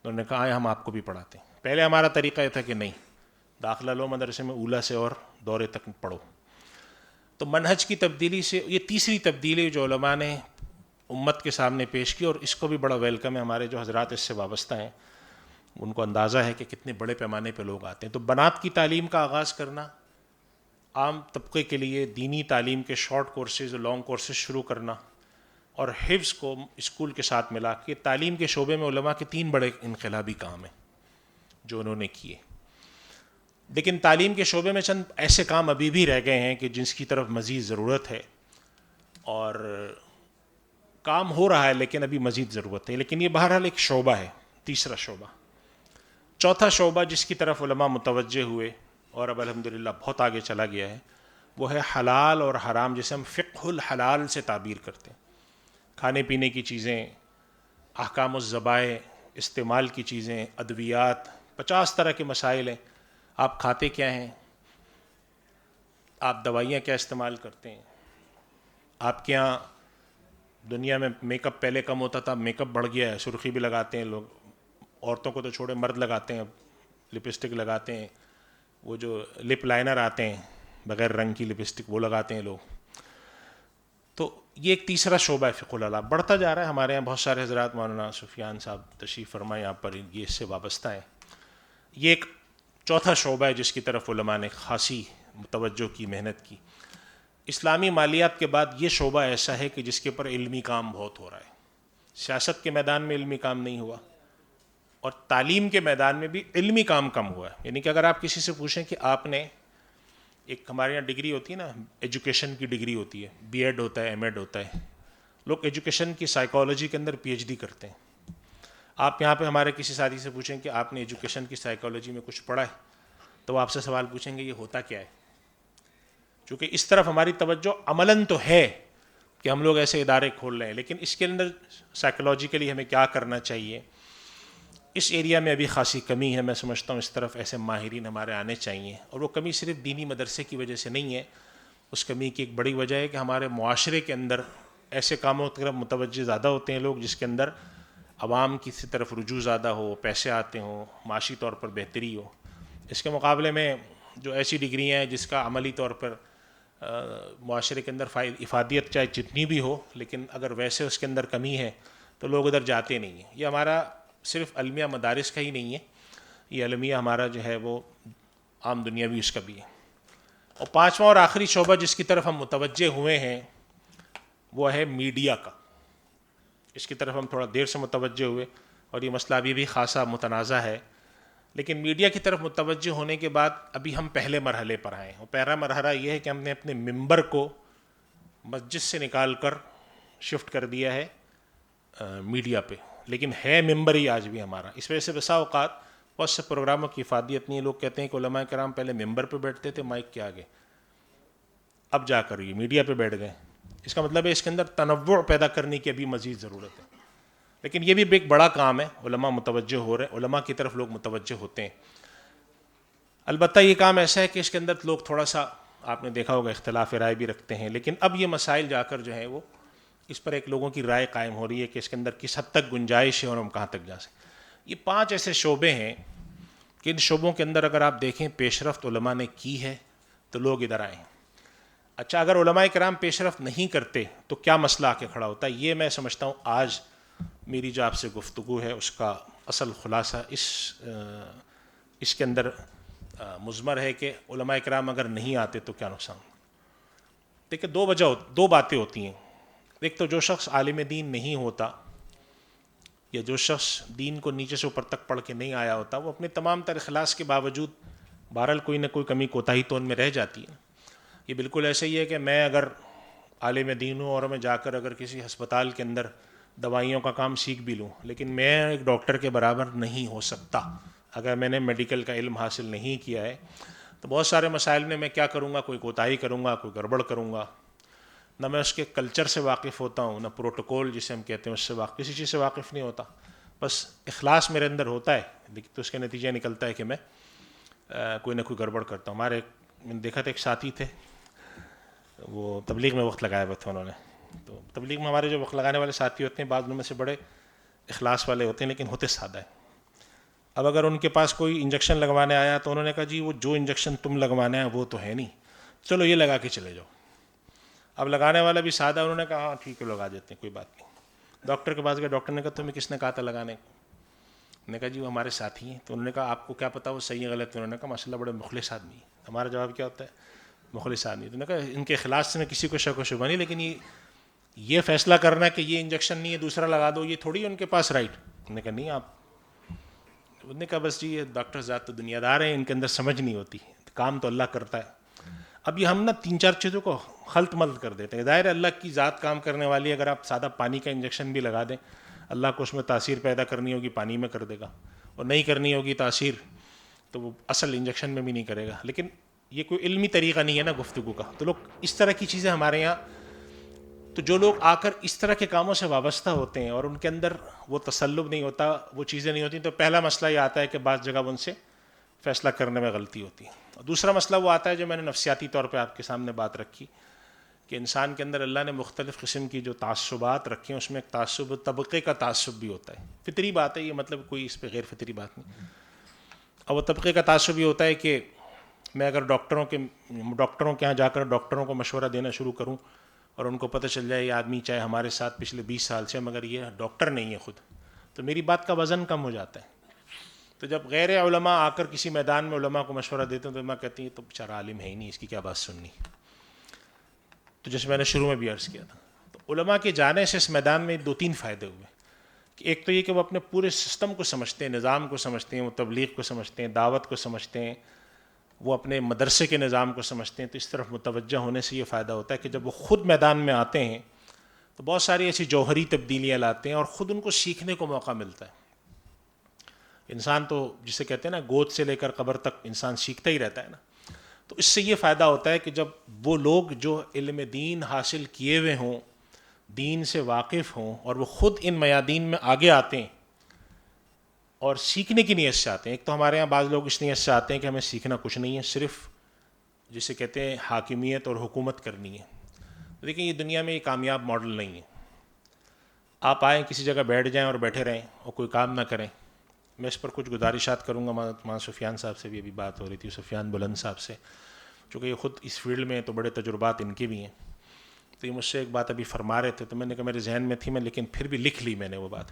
انہوں نے کہا آئے ہم آپ کو بھی پڑھاتے ہیں. پہلے ہمارا طریقہ یہ تھا کہ نہیں, داخلہ لو مدرسے میں اولا سے اور دورے تک پڑھو. تو منہج کی تبدیلی سے یہ تیسری تبدیلی جو علماء نے امت کے سامنے پیش کی, اور اس کو بھی بڑا ویلکم ہے. ہمارے جو حضرات اس سے وابستہ ہیں ان کو اندازہ ہے کہ کتنے بڑے پیمانے پہ لوگ آتے ہیں. تو بنات کی تعلیم کا آغاز کرنا, عام طبقے کے لیے دینی تعلیم کے شارٹ کورسز اور لانگ کورسز شروع کرنا, اور حفظ کو اسکول کے ساتھ ملا کے تعلیم کے شعبے میں علماء کے 3 بڑے انقلابی کام ہیں جو انہوں نے کیے. لیکن تعلیم کے شعبے میں چند ایسے کام ابھی بھی رہ گئے ہیں کہ جس کی طرف مزید ضرورت ہے, اور کام ہو رہا ہے لیکن ابھی مزید ضرورت ہے. لیکن یہ بہرحال ایک شعبہ ہے, تیسرا شعبہ. چوتھا شعبہ جس کی طرف علماء متوجہ ہوئے اور اب الحمدللہ بہت آگے چلا گیا ہے, وہ ہے حلال اور حرام, جسے ہم فقہ الحلال سے تعبیر کرتے ہیں. کھانے پینے کی چیزیں, احکام الذبائح, استعمال کی چیزیں, ادویات, 50 طرح کے مسائل ہیں. آپ کھاتے کیا ہیں, آپ دوائیاں کیا استعمال کرتے ہیں, آپ کے یہاں دنیا میں میک اپ پہلے کم ہوتا تھا, میک اپ بڑھ گیا ہے, سرخی بھی لگاتے ہیں لوگ, عورتوں کو تو چھوڑے مرد لگاتے ہیں, لپسٹک لگاتے ہیں, وہ جو لپ لائنر آتے ہیں بغیر رنگ کی لپسٹک وہ لگاتے ہیں لوگ. تو یہ ایک تیسرا شعبہ ہے فقہ الحلال, بڑھتا جا رہا ہے. ہمارے یہاں بہت سارے حضرات, مولانا سفیان صاحب تشریف فرمائے یہاں پر, یہ اس سے وابستہ ہیں. یہ ایک چوتھا شعبہ ہے جس کی طرف علماء نے خاصی توجہ کی, محنت کی. اسلامی مالیات کے بعد یہ شعبہ ایسا ہے کہ جس کے اوپر علمی کام بہت ہو رہا ہے. سیاست کے میدان میں علمی کام نہیں ہوا, اور تعلیم کے میدان میں بھی علمی کام کم ہوا ہے. یعنی کہ اگر آپ کسی سے پوچھیں کہ آپ نے, ایک ہمارے یہاں ڈگری ہوتی ہے نا, ایجوکیشن کی ڈگری ہوتی ہے, بی ایڈ ہوتا ہے, ایم ایڈ ہوتا ہے, لوگ ایجوکیشن کی سائیکالوجی کے اندر پی ایچ ڈی کرتے ہیں. آپ یہاں پہ ہمارے کسی ساتھی سے پوچھیں کہ آپ نے ایجوکیشن کی سائیکالوجی میں کچھ پڑھا ہے, تو وہ آپ سے سوال پوچھیں گے یہ ہوتا کیا ہے. چونکہ اس طرف ہماری توجہ عملاً تو ہے کہ ہم لوگ ایسے ادارے کھول رہے ہیں, لیکن اس کے اندر سائیکالوجیکلی ہمیں کیا کرنا چاہیے, اس ایریا میں ابھی خاصی کمی ہے. میں سمجھتا ہوں اس طرف ایسے ماہرین ہمارے آنے چاہیے, اور وہ کمی صرف دینی مدرسے کی وجہ سے نہیں ہے. اس کمی کی ایک بڑی وجہ ہے کہ ہمارے معاشرے کے اندر ایسے کاموں کی طرف متوجہ زیادہ ہوتے ہیں لوگ جس کے اندر عوام کی طرف رجوع زیادہ ہو, پیسے آتے ہوں, معاشی طور پر بہتری ہو. اس کے مقابلے میں جو ایسی ڈگریاں ہیں جس کا عملی طور پر معاشرے کے اندر افادیت چاہے جتنی بھی ہو, لیکن اگر ویسے اس کے اندر کمی ہے تو لوگ ادھر جاتے نہیں ہیں. یہ ہمارا صرف علمیہ مدارس کا ہی نہیں ہے, یہ علمیہ ہمارا جو ہے وہ عام دنیا بھی اس کا بھی ہے. اور پانچواں اور آخری شعبہ جس کی طرف ہم متوجہ ہوئے ہیں وہ ہے میڈیا کا. اس کی طرف ہم تھوڑا دیر سے متوجہ ہوئے, اور یہ مسئلہ ابھی بھی خاصا متنازع ہے. لیکن میڈیا کی طرف متوجہ ہونے کے بعد ابھی ہم پہلے مرحلے پر آئے ہیں, اور پہلا مرحلہ یہ ہے کہ ہم نے اپنے ممبر کو مسجد سے نکال کر شفٹ کر دیا ہے میڈیا پہ. لیکن ہے ممبر ہی آج بھی ہمارا. اس وجہ سے بسا اوقات بہت سے پروگراموں کی افادیت نہیں ہے. لوگ کہتے ہیں کہ علماء کرام پہلے ممبر پہ بیٹھتے تھے مائک کے آگے, اب جا کر یہ میڈیا پہ بیٹھ گئے. اس کا مطلب ہے اس کے اندر تنوع پیدا کرنے کی ابھی مزید ضرورت ہے. لیکن یہ بھی ایک بڑا کام ہے, علماء متوجہ ہو رہے ہیں, علماء کی طرف لوگ متوجہ ہوتے ہیں. البتہ یہ کام ایسا ہے کہ اس کے اندر لوگ تھوڑا سا, آپ نے دیکھا ہوگا, اختلاف رائے بھی رکھتے ہیں. لیکن اب یہ مسائل جا کر جو ہے وہ اس پر ایک لوگوں کی رائے قائم ہو رہی ہے کہ اس کے اندر کس حد تک گنجائش ہے اور ہم کہاں تک جا سکیں. یہ 5 ایسے شعبے ہیں کہ ان شعبوں کے اندر اگر آپ دیکھیں پیش رفت علماء نے کی ہے تو لوگ ادھر آئیں. اچھا, اگر علماء کرام پیش رفت نہیں کرتے تو کیا مسئلہ آ کے کھڑا ہوتا ہے, یہ میں سمجھتا ہوں آج میری جو آپ سے گفتگو ہے اس کا اصل خلاصہ اس کے اندر مضمر ہے کہ علماء کرام اگر نہیں آتے تو کیا نقصان. دیکھیں, 2 باتیں ہوتی ہیں. ایک تو جو شخص عالم دین نہیں ہوتا, یا جو شخص دین کو نیچے سے اوپر تک پڑھ کے نہیں آیا ہوتا, وہ اپنے تمام تر اخلاص کے باوجود بہرحال کوئی نہ کوئی کمی کوتاہی تو ان میں رہ جاتی ہے. یہ بالکل ایسا ہی ہے کہ میں اگر عالم دین ہوں اور میں جا کر اگر کسی ہسپتال کے اندر دوائیوں کا کام سیکھ بھی لوں, لیکن میں ایک ڈاکٹر کے برابر نہیں ہو سکتا اگر میں نے میڈیکل کا علم حاصل نہیں کیا ہے. تو بہت سارے مسائل میں کیا کروں گا, کوئی کوتاہی کروں گا, کوئی گڑبڑ کروں گا. نہ میں اس کے کلچر سے واقف ہوتا ہوں, نہ پروٹوکول جسے ہم کہتے ہیں اس سے کسی چیز سے واقف نہیں ہوتا. بس اخلاص میرے اندر ہوتا ہے, لیکن تو اس کا نتیجہ نکلتا ہے کہ میں کوئی نہ کوئی گڑبڑ کرتا ہوں. میں نے دیکھا تھا ایک ساتھی تھے, وہ تبلیغ میں وقت لگایا ہوا تھا انہوں نے. تو تبلیغ میں ہمارے جو وقت لگانے والے ساتھی ہوتے ہیں بعض میں سے بڑے اخلاص والے ہوتے ہیں, لیکن ہوتے سادہ ہیں. اب اگر ان کے پاس کوئی انجیکشن لگوانے آیا تو انہوں نے کہا جی وہ جو انجیکشن تم لگوانا ہے وہ تو ہے نہیں, چلو یہ لگا کے چلے جاؤ. اب لگانے والا بھی سادہ, انہوں نے کہا ہاں ٹھیک ہے لگا دیتے ہیں, کوئی بات نہیں. ڈاکٹر کے پاس گئے, ڈاکٹر نے کہا تمہیں کس نے کہا تھا لگانے کو, نے کہا جی وہ ہمارے ساتھی ہیں. تو انہوں نے کہا آپ کو کیا پتا وہ صحیح ہے غلط ہے؟ انہوں نے کہا ماشاء اللہ بڑے مخلص آدمی ہیں. ہمارا جواب کیا ہوتا ہے؟ مخلص آدمی. تو انہوں نے کہا ان کے اخلاص سے میں کسی کو شک و شبہ نہیں، لیکن یہ فیصلہ کرنا کہ یہ انجیکشن نہیں ہے دوسرا لگا دو، یہ تھوڑی ان کے پاس رائٹ. انہوں نے کہا نہیں آپ. انہوں نے کہا بس جی یہ ڈاکٹر ذات تو دنیا دار ہیں، ان کے اندر سمجھ نہیں ہوتی، کام تو اللہ کرتا ہے. اب یہ ہم نا 3-4 چیزوں کو خلط ملط کر دیتے ہیں. ظاہر ہے اللہ کی ذات کام کرنے والی ہے. اگر آپ سادہ پانی کا انجیکشن بھی لگا دیں، اللہ کو اس میں تاثیر پیدا کرنی ہوگی پانی میں کر دے گا، اور نہیں کرنی ہوگی تاثیر تو وہ اصل انجیکشن میں بھی نہیں کرے گا. لیکن یہ کوئی علمی طریقہ نہیں ہے نا گفتگو کا. تو لوگ اس طرح کی چیزیں ہمارے یہاں، تو جو لوگ آ کر اس طرح کے کاموں سے وابستہ ہوتے ہیں اور ان کے اندر وہ تسلب نہیں ہوتا، وہ چیزیں نہیں ہوتی، تو پہلا مسئلہ یہ آتا ہے کہ بعض جگہ ان سے فیصلہ کرنے میں غلطی ہوتی ہے. اور دوسرا مسئلہ وہ آتا ہے جو میں نے نفسیاتی طور پہ آپ کے سامنے بات رکھی، کہ انسان کے اندر اللہ نے مختلف قسم کی جو تعصبات رکھے ہیں، اس میں ایک تعصب طبقے کا تعصب بھی ہوتا ہے. فطری بات ہے یہ، مطلب کوئی اس پہ غیر فطری بات نہیں. اور وہ طبقے کا تعصب یہ ہوتا ہے کہ میں اگر ڈاکٹروں کے یہاں جا کر ڈاکٹروں کو مشورہ دینا شروع کروں اور ان کو پتہ چل جائے یہ آدمی چاہے ہمارے ساتھ پچھلے 20 سال سے مگر یہ ڈاکٹر نہیں ہے خود، تو میری بات کا وزن کم ہو جاتا ہے. تو جب غیر علماء آ کر کسی میدان میں علماء کو مشورہ دیتے ہیں تو علماء کہتی ہیں تو بیچارہ عالم ہے ہی نہیں، اس کی کیا بات سننی. تو جیسے میں نے شروع میں بھی عرض کیا تھا، تو علماء کے جانے سے اس میدان میں 2-3 فائدے ہوئے. کہ ایک تو یہ کہ وہ اپنے پورے سسٹم کو سمجھتے ہیں، نظام کو سمجھتے ہیں، وہ تبلیغ کو سمجھتے ہیں، دعوت کو سمجھتے ہیں، وہ اپنے مدرسے کے نظام کو سمجھتے ہیں. تو اس طرف متوجہ ہونے سے یہ فائدہ ہوتا ہے کہ جب وہ خود میدان میں آتے ہیں تو بہت ساری ایسی جوہری تبدیلیاں لاتے ہیں اور خود ان کو سیکھنے کو موقع ملتا ہے. انسان تو جسے کہتے ہیں نا گود سے لے کر قبر تک انسان سیکھتا ہی رہتا ہے نا. تو اس سے یہ فائدہ ہوتا ہے کہ جب وہ لوگ جو علم دین حاصل کیے ہوئے ہوں، دین سے واقف ہوں، اور وہ خود ان میادین میں آگے آتے ہیں اور سیکھنے کی نیت سے آتے ہیں. ایک تو ہمارے یہاں بعض لوگ اس نیت سے آتے ہیں کہ ہمیں سیکھنا کچھ نہیں ہے، صرف جسے کہتے ہیں حاکمیت اور حکومت کرنی ہے. لیکن یہ دنیا میں یہ کامیاب ماڈل نہیں ہے. آپ آئیں کسی جگہ بیٹھ جائیں اور بیٹھے رہیں اور کوئی کام نہ کریں. میں اس پر کچھ گزارشات کروں گا. ماں سفیان صاحب سے بھی ابھی بات ہو رہی تھی، سفیان بلند صاحب سے، چونکہ یہ خود اس فیلڈ میں ہیں تو بڑے تجربات ان کے بھی ہیں. تو یہ مجھ سے ایک بات ابھی فرما رہے تھے تو میں نے کہا میرے ذہن میں تھی، میں لیکن پھر بھی لکھ لی میں نے وہ بات.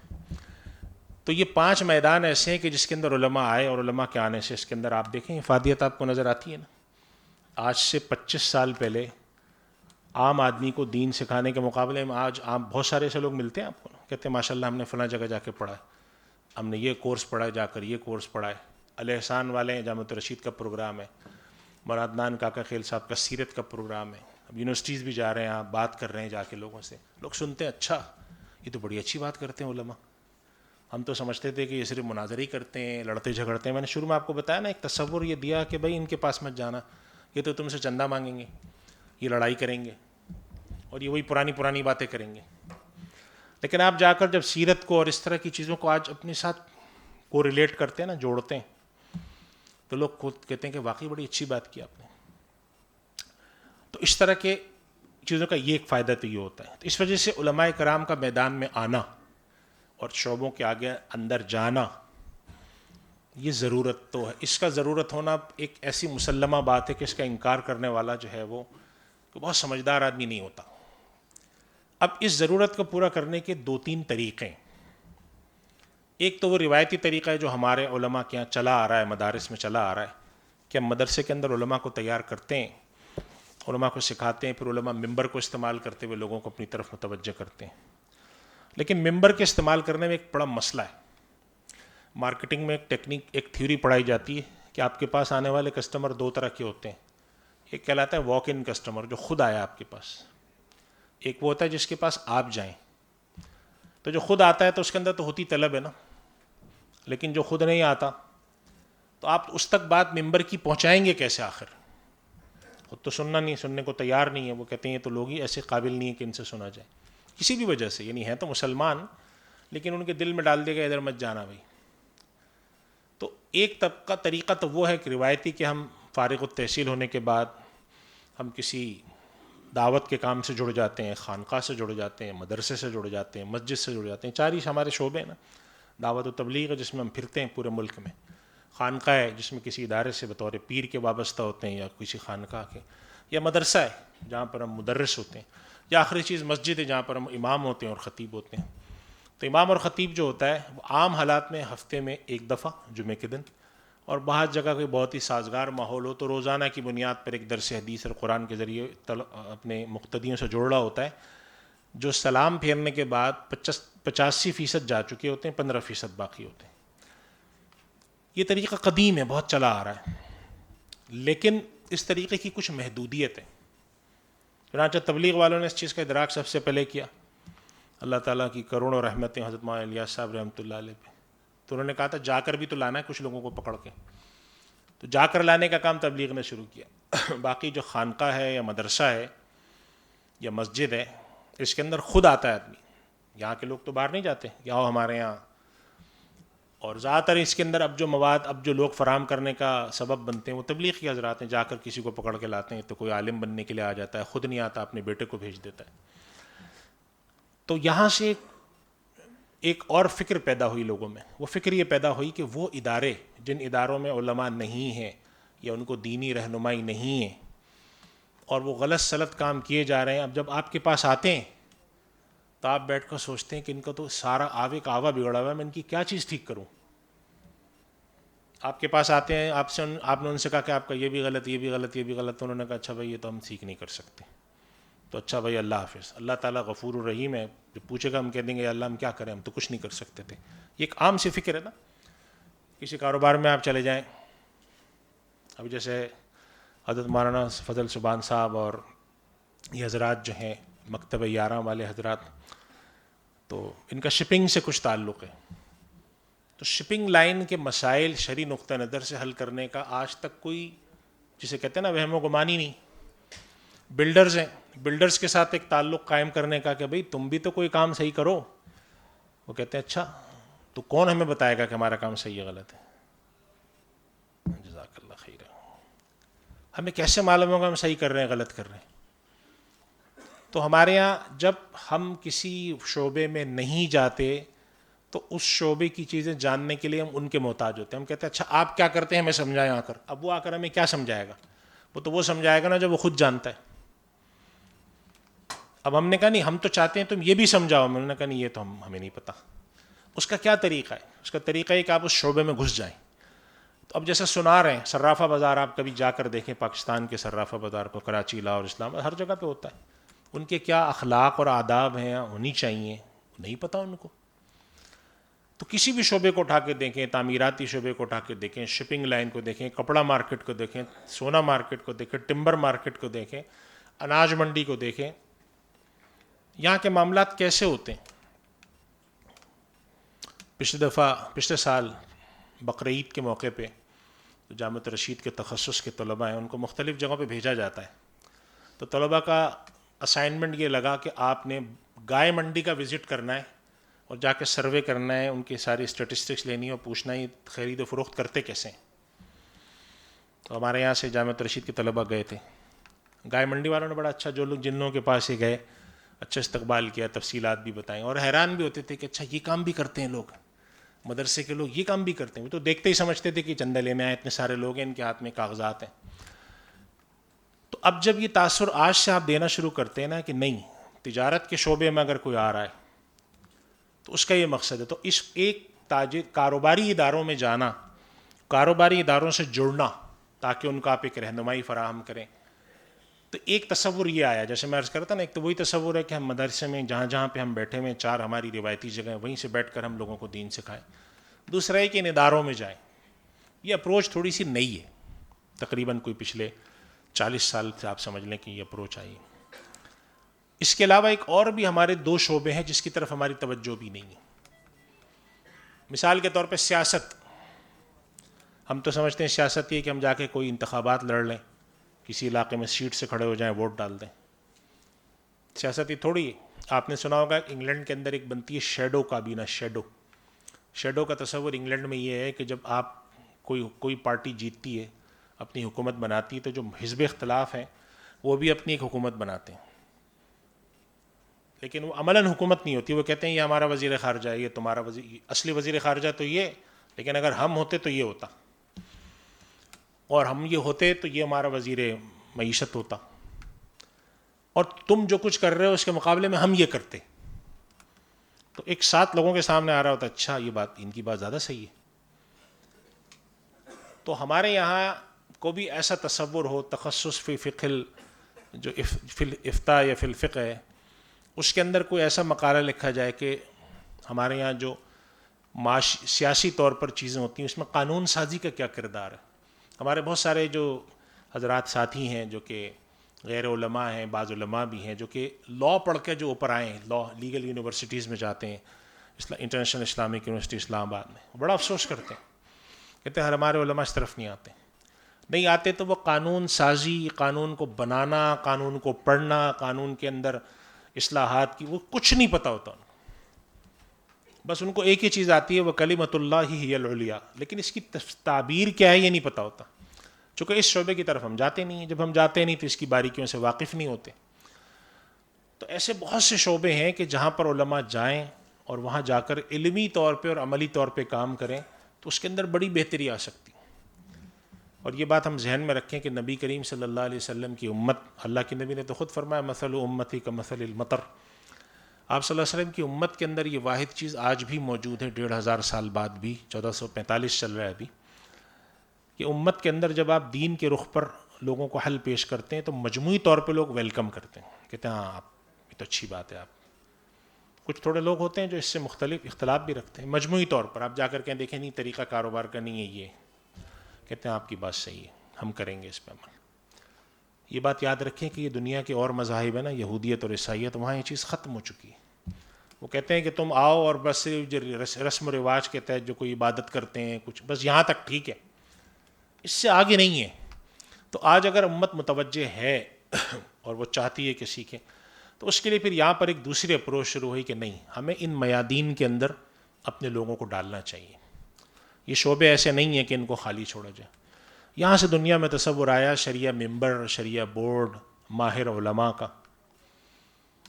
تو یہ 5 میدان ایسے ہیں کہ جس کے اندر علماء آئے، اور علماء کے آنے سے اس کے اندر آپ دیکھیں افادیت آپ کو نظر آتی ہے نا. آج سے 25 سال پہلے عام آدمی کو دین سکھانے کے مقابلے میں آج بہت سارے ایسے لوگ ملتے ہیں آپ کو، کہتے ہیں ماشاء اللہ ہم نے فلاں جگہ جا کے پڑھا ہے، ہم نے یہ کورس پڑھا ہے، جا کر یہ کورس پڑھا ہے. الاحسان والے ہیں، جامعۃ الرشید کا پروگرام ہے، مرادنان کاکا خیل صاحب کا سیرت کا پروگرام ہے. اب یونیورسٹیز بھی جا رہے ہیں، آپ بات کر رہے ہیں جا کے لوگوں سے، لوگ سنتے ہیں اچھا یہ تو بڑی اچھی بات کرتے ہیں علماء. ہم تو سمجھتے تھے کہ یہ صرف مناظرے ہی کرتے ہیں، لڑتے جھگڑتے ہیں. میں نے شروع میں آپ کو بتایا نا، ایک تصور یہ دیا کہ بھائی ان کے پاس مت جانا، یہ تو تم سے چندہ مانگیں گے، یہ لڑائی کریں گے اور یہ وہی پرانی باتیں کریں گے. لیکن آپ جا کر جب سیرت کو اور اس طرح کی چیزوں کو آج اپنے ساتھ کو ریلیٹ کرتے ہیں نا، جوڑتے ہیں، تو لوگ خود کہتے ہیں کہ واقعی بڑی اچھی بات کی آپ نے. تو اس طرح کے چیزوں کا یہ ایک فائدہ تو یہ ہوتا ہے. تو اس وجہ سے علماء کرام کا میدان میں آنا اور شعبوں کے آگے اندر جانا یہ ضرورت تو ہے. اس کا ضرورت ہونا ایک ایسی مسلمہ بات ہے کہ اس کا انکار کرنے والا جو ہے وہ بہت سمجھدار آدمی نہیں ہوتا. اب اس ضرورت کو پورا کرنے کے 2-3 طریقے ہیں. ایک تو وہ روایتی طریقہ ہے جو ہمارے علماء کے یہاں چلا آ رہا ہے، مدارس میں چلا آ رہا ہے، کہ ہم مدرسے کے اندر علماء کو تیار کرتے ہیں، علماء کو سکھاتے ہیں، پھر علماء ممبر کو استعمال کرتے ہوئے لوگوں کو اپنی طرف متوجہ کرتے ہیں. لیکن ممبر کے استعمال کرنے میں ایک بڑا مسئلہ ہے. مارکیٹنگ میں ایک ٹیکنیک، ایک تھیوری پڑھائی جاتی ہے کہ آپ کے پاس آنے والے کسٹمر 2 طرح کے ہوتے ہیں. ایک کہلاتا ہے واک ان کسٹمر، جو خود آیا آپ کے پاس. ایک وہ ہوتا ہے جس کے پاس آپ جائیں. تو جو خود آتا ہے تو اس کے اندر تو ہوتی طلب ہے نا، لیکن جو خود نہیں آتا تو آپ اس تک بات ممبر کی پہنچائیں گے کیسے؟ آخر خود تو سننے کو تیار نہیں ہے. وہ کہتے ہیں تو لوگ ہی ایسے قابل نہیں ہیں کہ ان سے سنا جائے کسی بھی وجہ سے. یعنی ہیں تو مسلمان لیکن ان کے دل میں ڈال دے گا ادھر مت جانا بھائی. تو ایک طریقہ تو وہ ہے کہ روایتی کہ ہم فارغ التحصیل ہونے کے بعد ہم کسی دعوت کے کام سے جڑ جاتے ہیں، خانقاہ سے جڑ جاتے ہیں، مدرسے سے جڑ جاتے ہیں، مسجد سے جڑ جاتے ہیں. 4 ہی ہمارے شعبے ہیں نا. دعوت و تبلیغ ہے جس میں ہم پھرتے ہیں پورے ملک میں، خانقاہ ہے جس میں کسی ادارے سے بطور پیر کے وابستہ ہوتے ہیں یا کسی خانقاہ کے، یا مدرسہ ہے جہاں پر ہم مدرس ہوتے ہیں، یا آخری چیز مسجد ہے جہاں پر ہم امام ہوتے ہیں اور خطیب ہوتے ہیں. تو تو امام اور خطیب جو ہوتا ہے وہ عام حالات میں ہفتے میں ایک دفعہ جمعے کے دن، اور بعض جگہ کوئی بہت ہی سازگار ماحول ہو تو روزانہ کی بنیاد پر ایک درس حدیث اور قرآن کے ذریعے اپنے مقتدیوں سے جوڑ رہا ہوتا ہے، جو سلام پھیرنے کے بعد 85% جا چکے ہوتے ہیں، 15% باقی ہوتے ہیں۔ یہ طریقہ قدیم ہے، بہت چلا آ رہا ہے، لیکن اس طریقے کی کچھ محدودیت ہے۔ چنانچہ تبلیغ والوں نے اس چیز کا ادراک سب سے پہلے کیا، اللہ تعالیٰ کی کروڑوں رحمتیں حضرت مولانا الیاس صاحب رحمۃ اللہ علیہ پہ، تو انہوں نے کہا تھا جا کر بھی تو لانا ہے کچھ لوگوں کو پکڑ کے، تو جا کر لانے کا کام تبلیغ نے شروع کیا۔ باقی جو خانقاہ ہے یا مدرسہ ہے یا مسجد ہے، اس کے اندر خود آتا ہے آدمی، یہاں کے لوگ تو باہر نہیں جاتے کہ آؤ ہمارے یہاں، اور زیادہ تر اس کے اندر اب جو مواد اب جو لوگ فراہم کرنے کا سبب بنتے ہیں وہ تبلیغ کی حضرات ہیں، جا کر کسی کو پکڑ کے لاتے ہیں، تو کوئی عالم بننے کے لیے آ جاتا ہے، خود نہیں آتا، اپنے بیٹے کو بھیج دیتا ہے۔ تو یہاں سے ایک اور فکر پیدا ہوئی لوگوں میں، وہ فکر یہ پیدا ہوئی کہ وہ ادارے جن اداروں میں علماء نہیں ہیں یا ان کو دینی رہنمائی نہیں ہے اور وہ غلط سلط کام کیے جا رہے ہیں، اب جب آپ کے پاس آتے ہیں تو آپ بیٹھ کر سوچتے ہیں کہ ان کا تو سارا آوے کا آوا بگڑا ہوا ہے، میں ان کی کیا چیز ٹھیک کروں۔ آپ کے پاس آتے ہیں، آپ نے ان سے کہا کہ آپ کا یہ بھی غلط، یہ بھی غلط، یہ بھی غلط، تو انہوں نے کہا اچھا بھائی یہ تو ہم سیکھ نہیں کر سکتے، تو اچھا بھائی اللہ حافظ۔ اللہ تعالیٰ غفور الرحیم ہے، جو پوچھے گا ہم کہہ دیں گے اللہ ہم کیا کریں، ہم تو کچھ نہیں کر سکتے تھے۔ یہ ایک عام سی فکر ہے نا، کسی کاروبار میں آپ چلے جائیں، اب جیسے حضرت مولانا فضل سبحان صاحب اور یہ حضرات جو ہیں مکتب یاراں والے حضرات، تو ان کا شپنگ سے کچھ تعلق ہے، تو شپنگ لائن کے مسائل شرعی نقطہ نظر سے حل کرنے کا آج تک کوئی، جسے کہتے ہیں نا وہم و گمان ہی نہیں۔ بلڈرز ہیں، بلڈرز کے ساتھ ایک تعلق قائم کرنے کا کہ بھئی تم بھی تو کوئی کام صحیح کرو، وہ کہتے ہیں اچھا تو کون ہمیں بتائے گا کہ ہمارا کام صحیح ہے غلط ہے، جزاک اللہ خیر، ہمیں کیسے معلوم ہوگا ہم صحیح کر رہے ہیں غلط کر رہے ہیں۔ تو ہمارے یہاں جب ہم کسی شعبے میں نہیں جاتے تو اس شعبے کی چیزیں جاننے کے لیے ہم ان کے محتاج ہوتے ہیں، ہم کہتے ہیں اچھا آپ کیا کرتے ہیں ہمیں سمجھائیں آ کر، اب وہ آ کر ہمیں کیا سمجھائے گا، وہ تو وہ سمجھائے گا نا جو وہ خود جانتا ہے۔ اب ہم نے کہا نہیں ہم تو چاہتے ہیں تم یہ بھی سمجھاؤ، میں نے کہا نہیں یہ تو ہمیں نہیں پتہ۔ اس کا کیا طریقہ ہے؟ اس کا طریقہ ہے کہ آپ اس شعبے میں گھس جائیں۔ تو اب جیسے سنار ہیں، صرافہ بازار آپ کبھی جا کر دیکھیں، پاکستان کے صرافہ بازار کو، کراچی، لاہور، اسلام ہر جگہ پہ ہوتا ہے، ان کے کیا اخلاق اور آداب ہیں ہونی چاہیے، نہیں پتہ ان کو۔ تو کسی بھی شعبے کو اٹھا کے دیکھیں، تعمیراتی شعبے کو اٹھا کے دیکھیں، شپنگ لائن کو دیکھیں، کپڑا مارکیٹ کو دیکھیں، سونا مارکیٹ کو دیکھیں، ٹمبر مارکیٹ کو دیکھیں، اناج منڈی کو دیکھیں، یہاں کے معاملات کیسے ہوتے ہیں۔ پچھلے سال بقرعید کے موقع پہ جامعۃ رشید کے تخصص کے طلباء ہیں، ان کو مختلف جگہوں پہ بھیجا جاتا ہے، تو طلباء کا اسائنمنٹ یہ لگا کہ آپ نے گائے منڈی کا وزٹ کرنا ہے اور جا کے سروے کرنا ہے، ان کی ساری اسٹیٹسٹکس لینی ہے اور پوچھنا ہے خرید و فروخت کرتے کیسے ہیں۔ تو ہمارے یہاں سے جامعۃ رشید کے طلباء گئے تھے، گائے منڈی والوں نے بڑا اچھا، جو لوگ جن لوگوں کے پاس ہی گئے اچھا استقبال کیا، تفصیلات بھی بتائیں، اور حیران بھی ہوتے تھے کہ اچھا یہ کام بھی کرتے ہیں لوگ، مدرسے کے لوگ یہ کام بھی کرتے ہیں۔ وہ تو دیکھتے ہی سمجھتے تھے کہ چندہ لینے آئے، اتنے سارے لوگ ہیں، ان کے ہاتھ میں کاغذات ہیں۔ تو اب جب یہ تاثر آج سے آپ دینا شروع کرتے ہیں نا کہ نہیں تجارت کے شعبے میں اگر کوئی آ رہا ہے تو اس کا یہ مقصد ہے، تو اس ایک کاروباری اداروں میں جانا، کاروباری اداروں سے جڑنا تاکہ ان کا آپ ایک رہنمائی فراہم کریں، تو ایک تصور یہ آیا، جیسے میں عرض کرتا نا، ایک تو وہی تصور ہے کہ ہم مدرسے میں جہاں جہاں پہ ہم بیٹھے ہوئے 4 ہماری روایتی جگہیں، وہیں سے بیٹھ کر ہم لوگوں کو دین سکھائیں۔ دوسرا ہے کہ ان اداروں میں جائیں۔ یہ اپروچ تھوڑی سی نئی ہے، تقریباً کوئی پچھلے 40 سال سے آپ سمجھ لیں کہ یہ اپروچ آئی ہے۔ اس کے علاوہ ایک اور بھی ہمارے 2 شعبے ہیں جس کی طرف ہماری توجہ بھی نہیں ہے۔ مثال کے طور پہ سیاست، ہم تو سمجھتے ہیں سیاست یہ کہ ہم جا کے کوئی انتخابات لڑ لیں، کسی علاقے میں سیٹ سے کھڑے ہو جائیں، ووٹ ڈال دیں۔ سیاست یہ تھوڑی ہے۔ آپ نے سنا ہوگا انگلینڈ کے اندر ایک بنتی ہے شیڈو کابینہ، شیڈو کا تصور انگلینڈ میں یہ ہے کہ جب آپ کوئی پارٹی جیتتی ہے، اپنی حکومت بناتی ہے، تو جو حزب اختلاف ہیں وہ بھی اپنی ایک حکومت بناتے ہیں، لیکن وہ عملاً حکومت نہیں ہوتی۔ وہ کہتے ہیں یہ ہمارا وزیر خارجہ ہے، یہ تمہارا اصلی وزیر خارجہ تو یہ، لیکن اگر ہم ہوتے تو یہ ہوتا، اور ہم یہ ہوتے تو یہ ہمارا وزیر معیشت ہوتا، اور تم جو کچھ کر رہے ہو اس کے مقابلے میں ہم یہ کرتے۔ تو ایک ساتھ لوگوں کے سامنے آ رہا ہوتا اچھا یہ بات ان کی بات زیادہ صحیح ہے. تو ہمارے یہاں کو بھی ایسا تصور ہو تخصص فی فقہ جو فی الافتاء یا فی الفقہ ہے اس کے اندر کوئی ایسا مقالہ لکھا جائے کہ ہمارے یہاں جو سیاسی طور پر چیزیں ہوتی ہیں اس میں قانون سازی کا کیا کردار ہے. ہمارے بہت سارے جو حضرات ساتھی ہیں جو کہ غیر علماء ہیں, بعض علماء بھی ہیں جو کہ لاء پڑھ کے جو اوپر آئے ہیں, لاء لیگل یونیورسٹیز میں جاتے ہیں, انٹرنیشنل اسلامک یونیورسٹی اسلام آباد میں, بڑا افسوس کرتے ہیں, کہتے ہیں ہمارے علماء اس طرف نہیں آتے تو وہ قانون سازی, قانون کو بنانا, قانون کو پڑھنا, قانون کے اندر اصلاحات کی وہ کچھ نہیں پتہ ہوتا ان کو. بس ان کو ایک ہی چیز آتی ہے وہ کلمۃ اللہ ہی العلیٰ, لیکن اس کی تعبیر کیا ہے یہ نہیں پتہ ہوتا, چونکہ اس شعبے کی طرف ہم جاتے نہیں ہیں. جب ہم جاتے نہیں تو اس کی باریکیوں سے واقف نہیں ہوتے. تو ایسے بہت سے شعبے ہیں کہ جہاں پر علماء جائیں اور وہاں جا کر علمی طور پہ اور عملی طور پہ کام کریں تو اس کے اندر بڑی بہتری آ سکتی. اور یہ بات ہم ذہن میں رکھیں کہ نبی کریم صلی اللہ علیہ وسلم کی امت, اللہ کے نبی نے تو خود فرمایا مثل امتی کا مثل المطر, آپ صلی اللہ علیہ وسلم کی امت کے اندر یہ واحد چیز آج بھی موجود ہے 1500 سال بعد بھی, 1445 چل رہا ہے ابھی, کہ امت کے اندر جب آپ دین کے رخ پر لوگوں کو حل پیش کرتے ہیں تو مجموعی طور پہ لوگ ویلکم کرتے ہیں, کہتے ہیں ہاں آپ یہ تو اچھی بات ہے. آپ کچھ تھوڑے لوگ ہوتے ہیں جو اس سے مختلف اختلاف بھی رکھتے ہیں, مجموعی طور پر آپ جا کر کے دیکھیں نہیں طریقہ کاروبار کا نہیں ہے یہ, کہتے ہیں آپ کی بات صحیح ہے ہم کریں گے اس پہ عمل. یہ بات یاد رکھیں کہ یہ دنیا کے اور مذاہب ہیں نا, یہودیت اور عیسائیت, وہاں یہ چیز ختم ہو چکی ہے. وہ کہتے ہیں کہ تم آؤ اور بس صرف رسم و رواج کے تحت جو کوئی عبادت کرتے ہیں کچھ بس یہاں تک ٹھیک ہے, اس سے آگے نہیں ہے. تو آج اگر امت متوجہ ہے اور وہ چاہتی ہے کہ سیکھیں تو اس کے لیے پھر یہاں پر ایک دوسری اپروچ شروع ہوئی کہ نہیں ہمیں ان میادین کے اندر اپنے لوگوں کو ڈالنا چاہیے. یہ شعبے ایسے نہیں ہیں کہ ان کو خالی چھوڑا جائے. یہاں سے دنیا میں تصور آیا شریعہ ممبر, شریعہ بورڈ, ماہر علماء کا.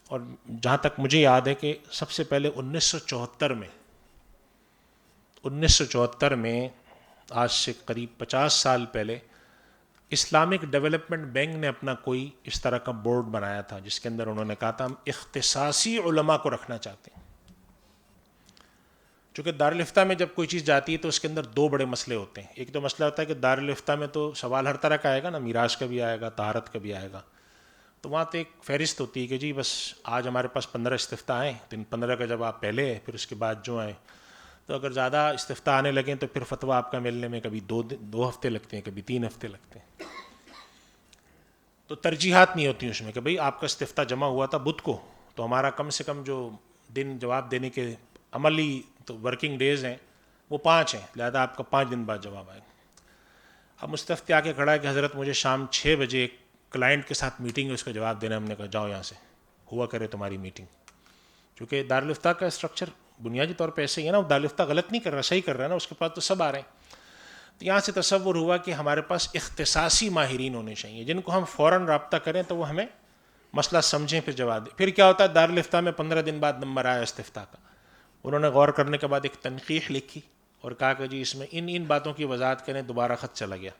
اور جہاں تک مجھے یاد ہے کہ سب سے پہلے 1974 میں آج سے قریب 50 سال پہلے اسلامک ڈیولپمنٹ بینک نے اپنا کوئی اس طرح کا بورڈ بنایا تھا جس کے اندر انہوں نے کہا تھا ہم اختصاصی علماء کو رکھنا چاہتے ہیں. چونکہ دارالفتہ میں جب کوئی چیز جاتی ہے تو اس کے اندر دو بڑے مسئلے ہوتے ہیں. ایک تو مسئلہ ہوتا ہے کہ دارالفتہ میں تو سوال ہر طرح کا آئے گا نا, میراث کا بھی آئے گا, طہارت کا بھی آئے گا. تو وہاں تو ایک فہرست ہوتی ہے کہ جی بس آج ہمارے پاس 15 استفتاء آئیں تو ان 15 کا جواب پہلے ہے, پھر اس کے بعد جو آئیں. تو اگر زیادہ استفتاء آنے لگیں تو پھر فتویٰ آپ کا ملنے میں کبھی 2 ہفتے لگتے ہیں, کبھی 3 ہفتے لگتے ہیں. تو ترجیحات نہیں ہوتی اس میں کہ بھئی آپ کا استفتاء جمع ہوا تھا بدھ کو, تو ہمارا کم سے کم جو دن جواب دینے کے عملی تو ورکنگ ڈیز ہیں وہ 5 ہیں, لہذا آپ کا 5 دن بعد جواب آئے. اب مستفتی آ کے کھڑا ہے کہ حضرت مجھے شام 6 بجے ایک کلائنٹ کے ساتھ میٹنگ ہے, اس کا جواب دینا. ہم نے کہا جاؤ یہاں سے, ہوا کرے تمہاری میٹنگ. کیونکہ دارالفتہ کا اسٹرکچر بنیادی طور پہ ایسے ہی ہے نا, دارالفتہ غلط نہیں کر رہا, صحیح کر رہا ہے نا, اس کے پاس تو سب آ رہے ہیں. تو یہاں سے تصور ہوا کہ ہمارے پاس اختصاصی ماہرین ہونے چاہیے جن کو ہم فوراً رابطہ کریں تو وہ ہمیں مسئلہ سمجھیں پھر جواب دیں. پھر کیا ہوتا ہے دارالفتہ میں 15 دن بعد نمبر آیا استفتاء کا, انہوں نے غور کرنے کے بعد ایک تنقیح لکھی اور کہا کہ جی اس میں ان باتوں کی وضاحت کریں. دوبارہ خط چلا گیا.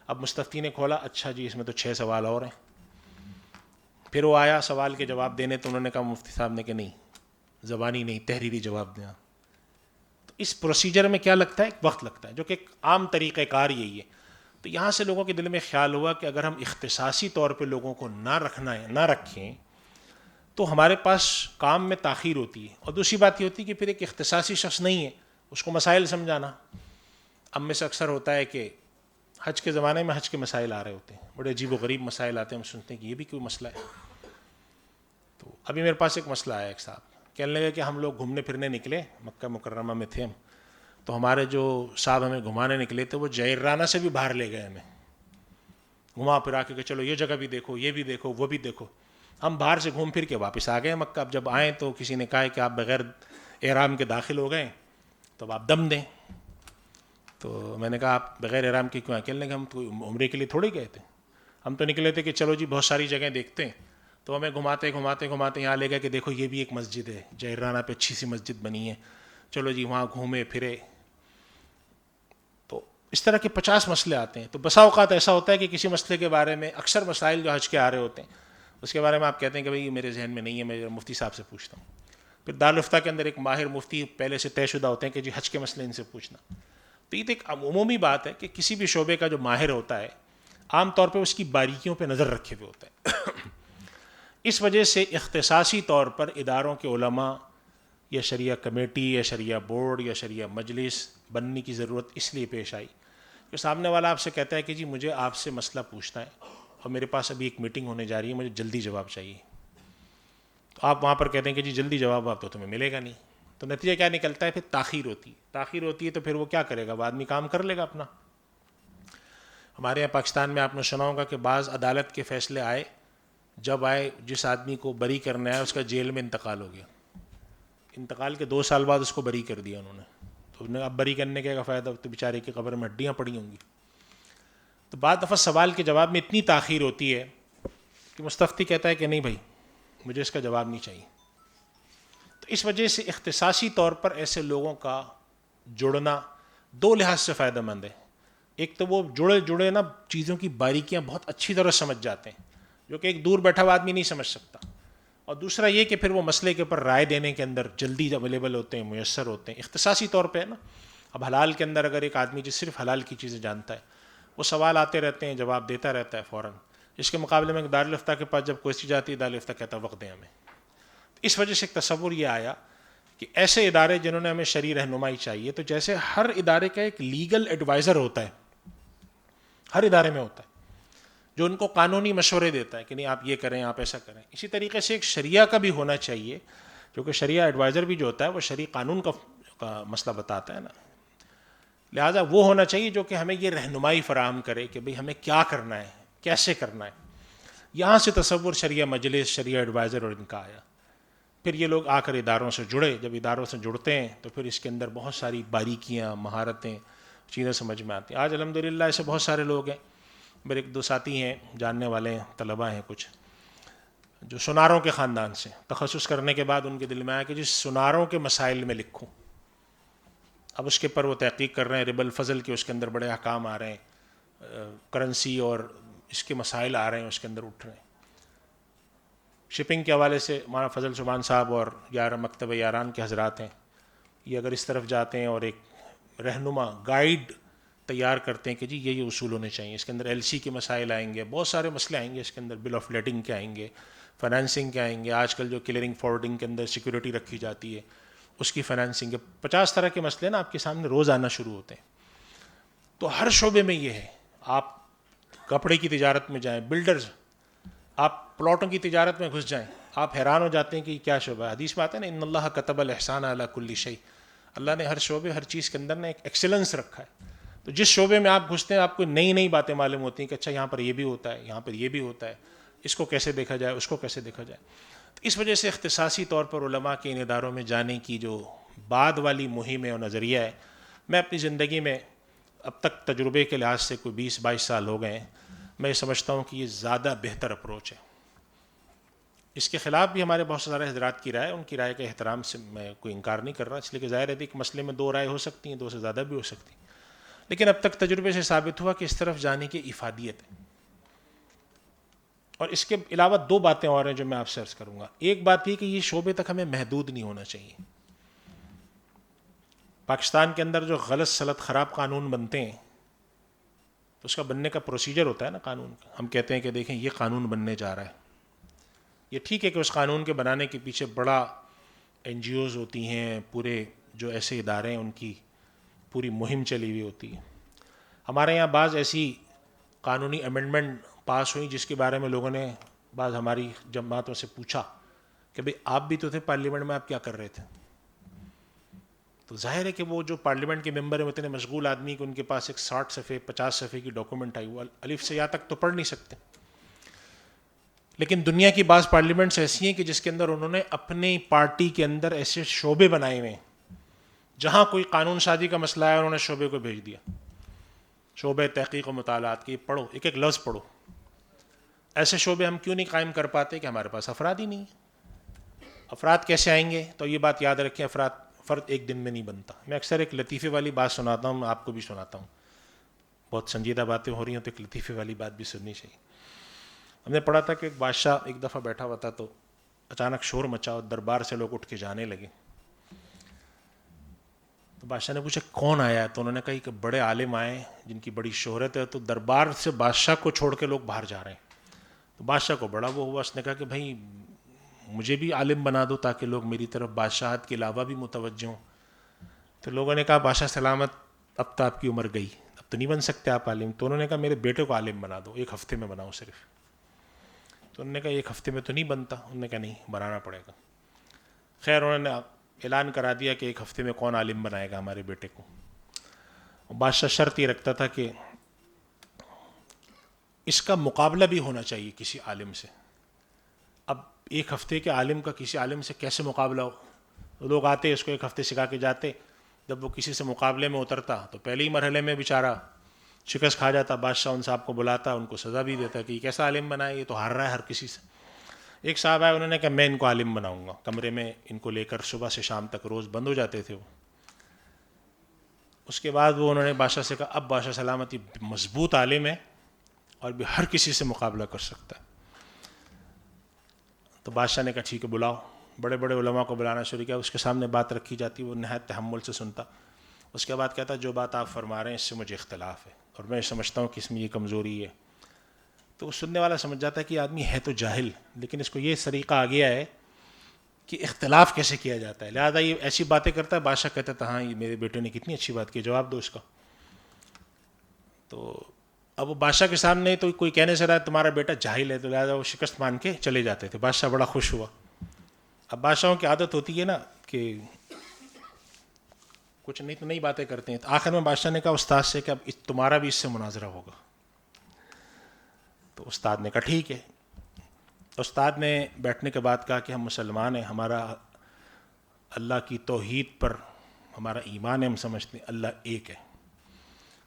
اب مستفتی نے کھولا, اچھا جی اس میں تو 6 سوال اور ہیں. پھر وہ آیا سوال کے جواب دینے, تو انہوں نے کہا مفتی صاحب نے کہ نہیں زبانی نہیں تحریری جواب دیں. تو اس پروسیجر میں کیا لگتا ہے, ایک وقت لگتا ہے, جو کہ ایک عام طریقہ کار یہی ہے. تو یہاں سے لوگوں کے دل میں خیال ہوا کہ اگر ہم اختصاصی طور پہ لوگوں کو نہ رکھیں تو ہمارے پاس کام میں تاخیر ہوتی ہے. اور دوسری بات یہ ہوتی ہے کہ پھر ایک اختصاصی شخص نہیں ہے, اس کو مسائل سمجھانا. اب میں سے اکثر ہوتا ہے کہ حج کے زمانے میں حج کے مسائل آ رہے ہوتے ہیں, بڑے عجیب و غریب مسائل آتے ہیں, ہم سنتے ہیں کہ یہ بھی کوئی مسئلہ ہے. تو ابھی میرے پاس ایک مسئلہ آیا, ایک صاحب کہنے لگے کہ ہم لوگ گھومنے پھرنے نکلے, مکہ مکرمہ میں تھے ہم, تو ہمارے جو صاحب ہمیں گھمانے نکلے تھے وہ جیرانہ سے بھی باہر لے گئے ہمیں, گھما پھرا کے کہ چلو یہ جگہ بھی دیکھو, یہ بھی دیکھو, وہ بھی دیکھو. ہم باہر سے گھوم پھر کے واپس آ گئے مکہ. اب جب آئیں تو کسی نے کہا کہ آپ بغیر احرام کے داخل ہو گئے تو اب آپ دم دیں. تو میں نے کہا آپ بغیر احرام کے کیوں آئے؟ کہنے لگے ہم تو عمرے کے لیے تھوڑی گئے تھے, ہم تو نکلے تھے کہ چلو جی بہت ساری جگہیں دیکھتے ہیں. تو ہمیں گھماتے یہاں لے گئے کہ دیکھو یہ بھی ایک مسجد ہے, جیرانہ پہ اچھی سی مسجد بنی ہے, چلو جی وہاں گھومے پھرے. تو اس طرح کے 50 مسئلے آتے ہیں. تو بسا اوقات ایسا ہوتا ہے کہ کسی مسئلے کے بارے میں, اکثر مسائل جو حج کے آ رہے ہوتے ہیں اس کے بارے میں آپ کہتے ہیں کہ بھئی میرے ذہن میں نہیں ہے, میں مفتی صاحب سے پوچھتا ہوں. پھر دارالفتہ کے اندر ایک ماہر مفتی پہلے سے طے شدہ ہوتے ہیں کہ جی حج کے مسئلے ان سے پوچھنا. تو یہ تو ایک عمومی بات ہے کہ کسی بھی شعبے کا جو ماہر ہوتا ہے عام طور پہ اس کی باریکیوں پہ نظر رکھے ہوئے ہوتا ہے. اس وجہ سے اختصاصی طور پر اداروں کے علماء یا شریعہ کمیٹی یا شریعہ بورڈ یا شریعہ مجلس بننے کی ضرورت اس لیے پیش آئی کہ سامنے والا آپ سے کہتا ہے کہ جی مجھے آپ سے مسئلہ پوچھنا ہے اور میرے پاس ابھی ایک میٹنگ ہونے جا رہی ہے, مجھے جلدی جواب چاہیے. تو آپ وہاں پر کہتے ہیں کہ جی جلدی جواب آپ تو تمہیں ملے گا نہیں. تو نتیجہ کیا نکلتا ہے؟ پھر تاخیر ہوتی ہے. تو پھر وہ کیا کرے گا؟ وہ آدمی کام کر لے گا اپنا. ہمارے یہاں پاکستان میں آپ نے سنا ہوگا کہ بعض عدالت کے فیصلے آئے, جب آئے جس آدمی کو بری کرنا ہے اس کا جیل میں انتقال ہو گیا, انتقال کے 2 سال بعد اس کو بری کر دیا انہوں نے. تو انہیں اب بری کرنے کا فائدہ, تو بیچارے کی قبر میں ہڈیاں پڑی ہوں گی. تو بعض دفعہ سوال کے جواب میں اتنی تاخیر ہوتی ہے کہ مستفتی کہتا ہے کہ نہیں بھائی مجھے اس کا جواب نہیں چاہیے. تو اس وجہ سے اختصاصی طور پر ایسے لوگوں کا جڑنا 2 لحاظ سے فائدہ مند ہے. ایک تو وہ جڑے نا چیزوں کی باریکیاں بہت اچھی طرح سمجھ جاتے ہیں جو کہ ایک دور بیٹھا ہوا آدمی نہیں سمجھ سکتا. اور دوسرا یہ کہ پھر وہ مسئلے کے اوپر رائے دینے کے اندر جلدی اویلیبل ہوتے ہیں, میسر ہوتے ہیں. اختصاصی طور پہ ہے نا, اب حلال کے اندر اگر ایک آدمی جو صرف حلال کی چیزیں جانتا ہے وہ سوال آتے رہتے ہیں, جواب دیتا رہتا ہے فوراً. اس کے مقابلے میں دارالفتہ کے پاس جب کوئی چیز آتی ہے دارالفتہ کہتا ہے وقت دیں ہمیں. اس وجہ سے ایک تصور یہ آیا کہ ایسے ادارے جنہوں نے ہمیں شرعی رہنمائی چاہیے, تو جیسے ہر ادارے کا ایک لیگل ایڈوائزر ہوتا ہے, ہر ادارے میں ہوتا ہے جو ان کو قانونی مشورے دیتا ہے کہ نہیں آپ یہ کریں, آپ ایسا کریں. اسی طریقے سے ایک شریعہ کا بھی ہونا چاہیے, کیونکہ شریعہ ایڈوائزر بھی جو ہوتا ہے وہ شرعی قانون کا مسئلہ بتاتا ہے نا. لہٰذا وہ ہونا چاہیے جو کہ ہمیں یہ رہنمائی فراہم کرے کہ بھئی ہمیں کیا کرنا ہے, کیسے کرنا ہے. یہاں سے تصور شریعہ مجلس, شریعہ ایڈوائزر اور ان کا آیا. پھر یہ لوگ آ کر اداروں سے جڑے. جب اداروں سے جڑتے ہیں تو پھر اس کے اندر بہت ساری باریکیاں, مہارتیں, چیزیں سمجھ میں آتی ہیں. آج الحمدللہ ایسے بہت سارے لوگ ہیں, میرے 1-2 ساتھی ہیں, جاننے والے ہیں, طلباء ہیں کچھ, جو سناروں کے خاندان سے تخصص کرنے کے بعد ان کے دل میں آیا کہ جس سناروں کے مسائل میں لکھوں. اب اس کے پر وہ تحقیق کر رہے ہیں, ربا الفضل کے اس کے اندر بڑے احکام آ رہے ہیں, کرنسی اور اس کے مسائل آ رہے ہیں, اس کے اندر اٹھ رہے ہیں. شپنگ کے حوالے سے مولانا فضل سبحان صاحب اور مکتبہ یاران کے حضرات ہیں, یہ اگر اس طرف جاتے ہیں اور ایک رہنما گائیڈ تیار کرتے ہیں کہ جی یہ اصول ہونے چاہیے. اس کے اندر ایل سی کے مسائل آئیں گے, بہت سارے مسئلے آئیں گے اس کے اندر, بل آف لیڈنگ کے آئیں گے, فائنانسنگ کے آئیں گے, آج کل جو کلیئرنگ فارورڈنگ کے اندر سیکورٹی رکھی جاتی ہے اس کی فائنانسنگ کے 50 طرح کے مسئلے نا آپ کے سامنے روز آنا شروع ہوتے ہیں. تو ہر شعبے میں یہ ہے, آپ کپڑے کی تجارت میں جائیں, بلڈرز, آپ پلاٹوں کی تجارت میں گھس جائیں, آپ حیران ہو جاتے ہیں کہ کیا شعبہ ہے. حدیث میں آتا ہے نا ان اللہ کتب الاحسان علی کل شیء, اللہ نے ہر شعبے, ہر چیز کے اندر نا ایک ایکسلنس رکھا ہے. تو جس شعبے میں آپ گھستے ہیں آپ کو نئی باتیں معلوم ہوتی ہیں کہ اچھا یہاں پر یہ بھی ہوتا ہے, یہاں پر یہ بھی ہوتا ہے, اس کو کیسے دیکھا جائے, اس کو کیسے دیکھا جائے. تو اس وجہ سے اختصاصی طور پر علماء کے ان اداروں میں جانے کی جو بعد والی مہم ہے اور نظریہ ہے, میں اپنی زندگی میں اب تک تجربے کے لحاظ سے کوئی 20-22 سال ہو گئے ہیں, میں سمجھتا ہوں کہ یہ زیادہ بہتر اپروچ ہے. اس کے خلاف بھی ہمارے بہت سارے حضرات کی رائے, ان کی رائے کے احترام سے میں کوئی انکار نہیں کر رہا, اس لیے کہ ظاہر ہے کہ ایک مسئلے میں 2 رائے ہو سکتی ہیں, 2 سے زیادہ بھی ہو سکتی ہیں, لیکن اب تک تجربے سے ثابت ہوا کہ اس طرف جانے کی افادیت ہے. اور اس کے علاوہ 2 باتیں اور ہیں جو میں آپ سے عرض کروں گا. ایک بات یہ کہ یہ شعبے تک ہمیں محدود نہیں ہونا چاہیے. پاکستان کے اندر جو غلط سلط خراب قانون بنتے ہیں تو اس کا بننے کا پروسیجر ہوتا ہے نا قانون کا. ہم کہتے ہیں کہ دیکھیں یہ قانون بننے جا رہا ہے, یہ ٹھیک ہے کہ اس قانون کے بنانے کے پیچھے بڑا NGOs ہوتی ہیں, پورے جو ایسے ادارے ہیں ان کی پوری مہم چلی ہوئی ہوتی ہے. ہمارے یہاں بعض ایسی قانونی امینڈمنٹ پاس ہوئی جس کے بارے میں لوگوں نے بعض ہماری جماعتوں سے پوچھا کہ بھئی آپ بھی تو تھے پارلیمنٹ میں, آپ کیا کر رہے تھے. تو ظاہر ہے کہ وہ جو پارلیمنٹ کے ممبر ہیں اتنے مشغول آدمی کہ ان کے پاس ایک 60 صفحے 50 صفحے کی ڈاکومنٹ آئی, وہ الف سے یا تک تو پڑھ نہیں سکتے. لیکن دنیا کی بعض پارلیمنٹس ایسی ہیں کہ جس کے اندر انہوں نے اپنی پارٹی کے اندر ایسے شعبے بنائے ہوئے ہیں, جہاں کوئی قانون سازی کا مسئلہ ہے انہوں نے شعبے کو بھیج دیا, شعبہ تحقیق و مطالعات کی, پڑھو ایک ایک لفظ پڑھو. ایسے شعبے ہم کیوں نہیں قائم کر پاتے کہ ہمارے پاس افراد ہی نہیں ہیں. افراد کیسے آئیں گے؟ تو یہ بات یاد رکھیں, فرد ایک دن میں نہیں بنتا. میں اکثر ایک لطیفے والی بات سناتا ہوں, آپ کو بھی سناتا ہوں. بہت سنجیدہ باتیں ہو رہی ہیں تو ایک لطیفے والی بات بھی سننی چاہیے. ہم نے پڑھا تھا کہ ایک بادشاہ ایک دفعہ بیٹھا ہوا تھا, تو اچانک شور مچا اور دربار سے لوگ اٹھ کے جانے لگے. تو بادشاہ نے پوچھا کون آیا ہے؟ تو انہوں نے کہا کہ بڑے عالم آئے جن کی بڑی شہرت ہے, تو دربار سے بادشاہ کو چھوڑ کے لوگ باہر جا رہے ہیں. تو بادشاہ کو بڑا وہ ہوا, اس نے کہا کہ بھائی مجھے بھی عالم بنا دو تاکہ لوگ میری طرف بادشاہت کے علاوہ بھی متوجہ ہوں. تو لوگوں نے کہا بادشاہ سلامت, اب تو آپ کی عمر گئی, اب تو نہیں بن سکتے آپ عالم. تو انہوں نے کہا میرے بیٹے کو عالم بنا دو, 1 ہفتے میں بناؤ صرف. تو انہوں نے کہا 1 ہفتے میں تو نہیں بنتا. انہوں نے کہا نہیں, بنانا پڑے گا. خیر انہوں نے اعلان کرا دیا کہ 1 ہفتے میں کون عالم بنائے گا ہمارے بیٹے کو. بادشاہ شرط یہ رکھتا تھا کہ اس کا مقابلہ بھی ہونا چاہیے کسی عالم سے. اب 1 ہفتے کے عالم کا کسی عالم سے کیسے مقابلہ ہو؟ لوگ آتے اس کو 1 ہفتے سکھا کے جاتے, جب وہ کسی سے مقابلے میں اترتا تو پہلے ہی مرحلے میں بیچارہ شکست کھا جاتا. بادشاہ ان صاحب کو بلاتا, ان کو سزا بھی دیتا کہ یہ کیسا عالم بنا ہے, یہ تو ہار رہا ہے ہر کسی سے. ایک صاحب آئے, انہوں نے کہا میں ان کو عالم بناؤں گا. کمرے میں ان کو لے کر صبح سے شام تک روز بند ہو جاتے تھے وہ. اس کے بعد وہ انہوں نے بادشاہ سے کہا اب بادشاہ سلامتی مضبوط عالم ہے اور بھی ہر کسی سے مقابلہ کر سکتا ہے. تو بادشاہ نے کہا ٹھیک ہے بلاؤ. بڑے بڑے علماء کو بلانا شروع کیا. اس کے سامنے بات رکھی جاتی, وہ نہایت تحمل سے سنتا. اس کے بعد کہتا جو بات آپ فرما رہے ہیں اس سے مجھے اختلاف ہے اور میں سمجھتا ہوں کہ اس میں یہ کمزوری ہے. تو وہ سننے والا سمجھ جاتا ہے کہ آدمی ہے تو جاہل, لیکن اس کو یہ طریقہ آ گیا ہے کہ اختلاف کیسے کیا جاتا ہے, لہٰذا یہ ایسی باتیں کرتا ہے. بادشاہ کہتا تھا ہاں یہ میرے بیٹے نے کتنی اچھی بات کی, جواب دو اس کا. تو اب وہ بادشاہ کے سامنے تو کوئی کہنے سے رہا ہے تمہارا بیٹا جاہل ہے, تو لہٰذا وہ شکست مان کے چلے جاتے تھے. بادشاہ بڑا خوش ہوا. اب بادشاہوں کی عادت ہوتی ہے نا کہ کچھ نہیں تو نئی باتیں کرتے ہیں. تو آخر میں بادشاہ نے کہا استاد سے کہ اب تمہارا بھی اس سے مناظرہ ہوگا. تو استاد نے کہا ٹھیک ہے. استاد نے بیٹھنے کے بعد کہا کہ ہم مسلمان ہیں, ہمارا اللہ کی توحید پر ہمارا ایمان ہے, ہم سمجھتے ہیں اللہ ایک ہے.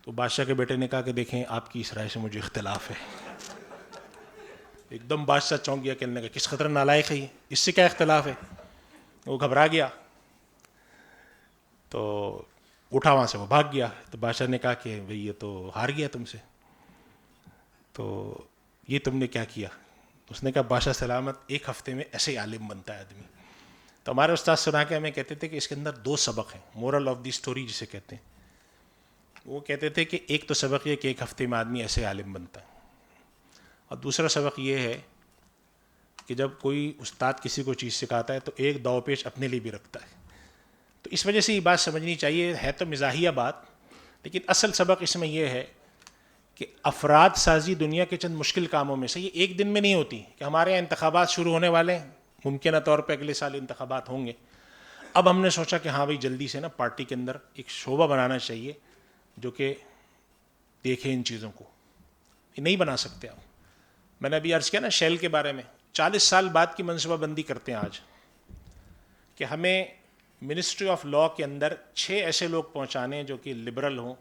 تو بادشاہ کے بیٹے نے کہا کہ دیکھیں آپ کی اس رائے سے مجھے اختلاف ہے. ایک دم بادشاہ چونک گیا, کہنے لگا کس خطر نالائق ہے یہ, اس سے کیا اختلاف ہے. وہ گھبرا گیا تو اٹھا وہاں سے وہ بھاگ گیا. تو بادشاہ نے کہا کہ بھئی یہ تو ہار گیا تم سے, تو یہ تم نے کیا کیا. اس نے کہا بادشاہ سلامت 1 ہفتے میں ایسے ہی عالم بنتا ہے آدمی. تو ہمارے استاد سنا کے ہمیں کہتے تھے کہ اس کے اندر 2 سبق ہیں, مورل آف دی اسٹوری جسے کہتے ہیں. وہ کہتے تھے کہ ایک تو سبق یہ کہ 1 ہفتے میں آدمی ایسے عالم بنتا ہے, اور دوسرا سبق یہ ہے کہ جب کوئی استاد کسی کو چیز سکھاتا ہے تو ایک داؤ پیچ اپنے لیے بھی رکھتا ہے. تو اس وجہ سے یہ بات سمجھنی چاہیے, ہے تو مزاحیہ بات, لیکن اصل سبق اس میں یہ ہے کہ افراد سازی دنیا کے چند مشکل کاموں میں سے یہ ایک دن میں نہیں ہوتی. کہ ہمارے یہاں انتخابات شروع ہونے والے ہیں, ممکنہ طور پہ اگلے سال انتخابات ہوں گے. اب ہم نے سوچا کہ ہاں بھائی جلدی سے نا پارٹی کے اندر ایک شعبہ بنانا چاہیے جو کہ دیکھے ان چیزوں کو. یہ نہیں بنا سکتے آپ. میں نے ابھی عرض کیا نا شیل کے بارے میں, 40 سال بعد کی منصوبہ بندی کرتے ہیں آج کہ ہمیں منسٹری آف لاء کے اندر 6 ایسے لوگ پہنچانے ہیں جو کہ لبرل ہوں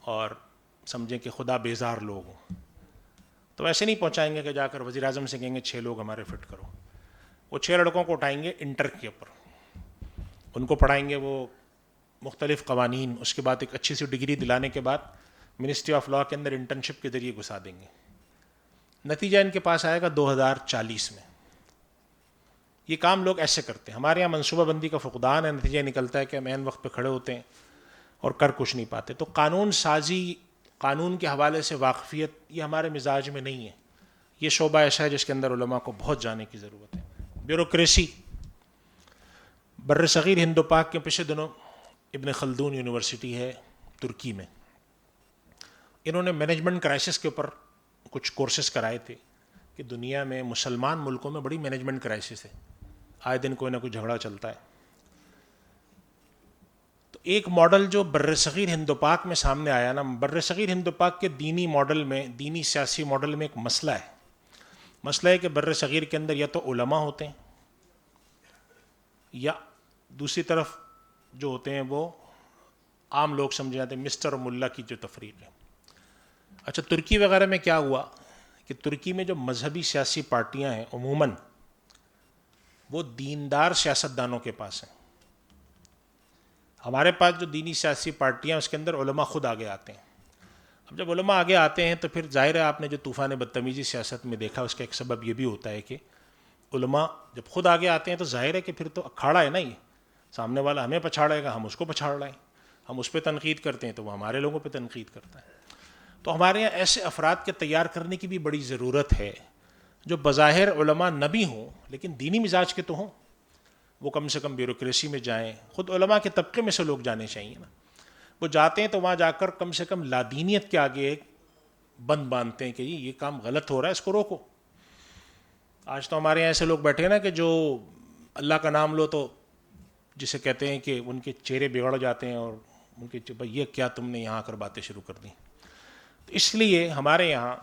اور سمجھیں کہ خدا بیزار لوگ ہوں. تو ایسے نہیں پہنچائیں گے کہ جا کر وزیر اعظم سے کہیں گے 6 لوگ ہمارے فٹ کرو. وہ 6 لڑکوں کو اٹھائیں گے انٹر کے اوپر, ان کو پڑھائیں گے وہ مختلف قوانین, اس کے بعد ایک اچھی سی ڈگری دلانے کے بعد منسٹری آف لاء کے اندر انٹرنشپ کے ذریعے گھسا دیں گے. نتیجہ ان کے پاس آئے گا 2040 میں. یہ کام لوگ ایسے کرتے ہیں. ہمارے یہاں منصوبہ بندی کا فقدان ہے, نتیجہ نکلتا ہے کہ ہم عین وقت پہ کھڑے ہوتے ہیں اور کر کچھ نہیں پاتے. تو قانون سازی, قانون کے حوالے سے واقفیت, یہ ہمارے مزاج میں نہیں ہے. یہ شعبہ ایسا ہے جس کے اندر علماء کو بہت جانے کی ضرورت ہے. بیوروکریسی, بر صغیر ہند و پاک کے پچھلے دنوں ابن خلدون یونیورسٹی ہے ترکی میں, انہوں نے مینجمنٹ کرائسس کے اوپر کچھ کورسز کرائے تھے کہ دنیا میں مسلمان ملکوں میں بڑی مینجمنٹ کرائسس ہے, آئے دن کوئی نہ کوئی جھگڑا چلتا ہے. تو ایک ماڈل جو بر صغیر ہند و پاک میں سامنے آیا نا, بر صغیر ہند و پاک کے دینی ماڈل میں, دینی سیاسی ماڈل میں ایک مسئلہ ہے. مسئلہ ہے کہ بر صغیر کے اندر یا تو علماء ہوتے ہیں یا دوسری طرف جو ہوتے ہیں وہ عام لوگ سمجھے جاتے ہیں مسٹر اور ملا کی جو تفریق ہے. اچھا ترکی وغیرہ میں کیا ہوا کہ ترکی میں جو مذہبی سیاسی پارٹیاں ہیں عموماً وہ دیندار سیاستدانوں کے پاس ہیں. ہمارے پاس جو دینی سیاسی پارٹیاں اس کے اندر علماء خود آگے آتے ہیں. اب جب علماء آگے آتے ہیں تو پھر ظاہر ہے آپ نے جو طوفان بدتمیزی سیاست میں دیکھا اس کا ایک سبب یہ بھی ہوتا ہے کہ علماء جب خود آگے آتے ہیں تو ظاہر ہے کہ پھر تو اکھاڑا ہے نا، یہ سامنے والا ہمیں پچھاڑے گا، ہم اس کو پچھاڑ رہے ہیں، ہم اس پہ تنقید کرتے ہیں تو وہ ہمارے لوگوں پہ تنقید کرتا ہے. تو ہمارے یہاں ایسے افراد کے تیار کرنے کی بھی بڑی ضرورت ہے جو بظاہر علماء نہ بھی ہوں لیکن دینی مزاج کے تو ہوں. وہ کم سے کم بیوروکریسی میں جائیں. خود علماء کے طبقے میں سے لوگ جانے چاہیے نا. وہ جاتے ہیں تو وہاں جا کر کم سے کم لادینیت کے آگے ایک بند باندھتے ہیں کہ یہ کام غلط ہو رہا ہے، اس کو روکو. آج تو ہمارے یہاں ایسے لوگ بیٹھے ہیں نا کہ جو اللہ کا نام لو تو جسے کہتے ہیں کہ ان کے چہرے بگڑ جاتے ہیں اور ان کے بھائی یہ کیا تم نے یہاں آ کر باتیں شروع کر دیں. تو اس لیے ہمارے یہاں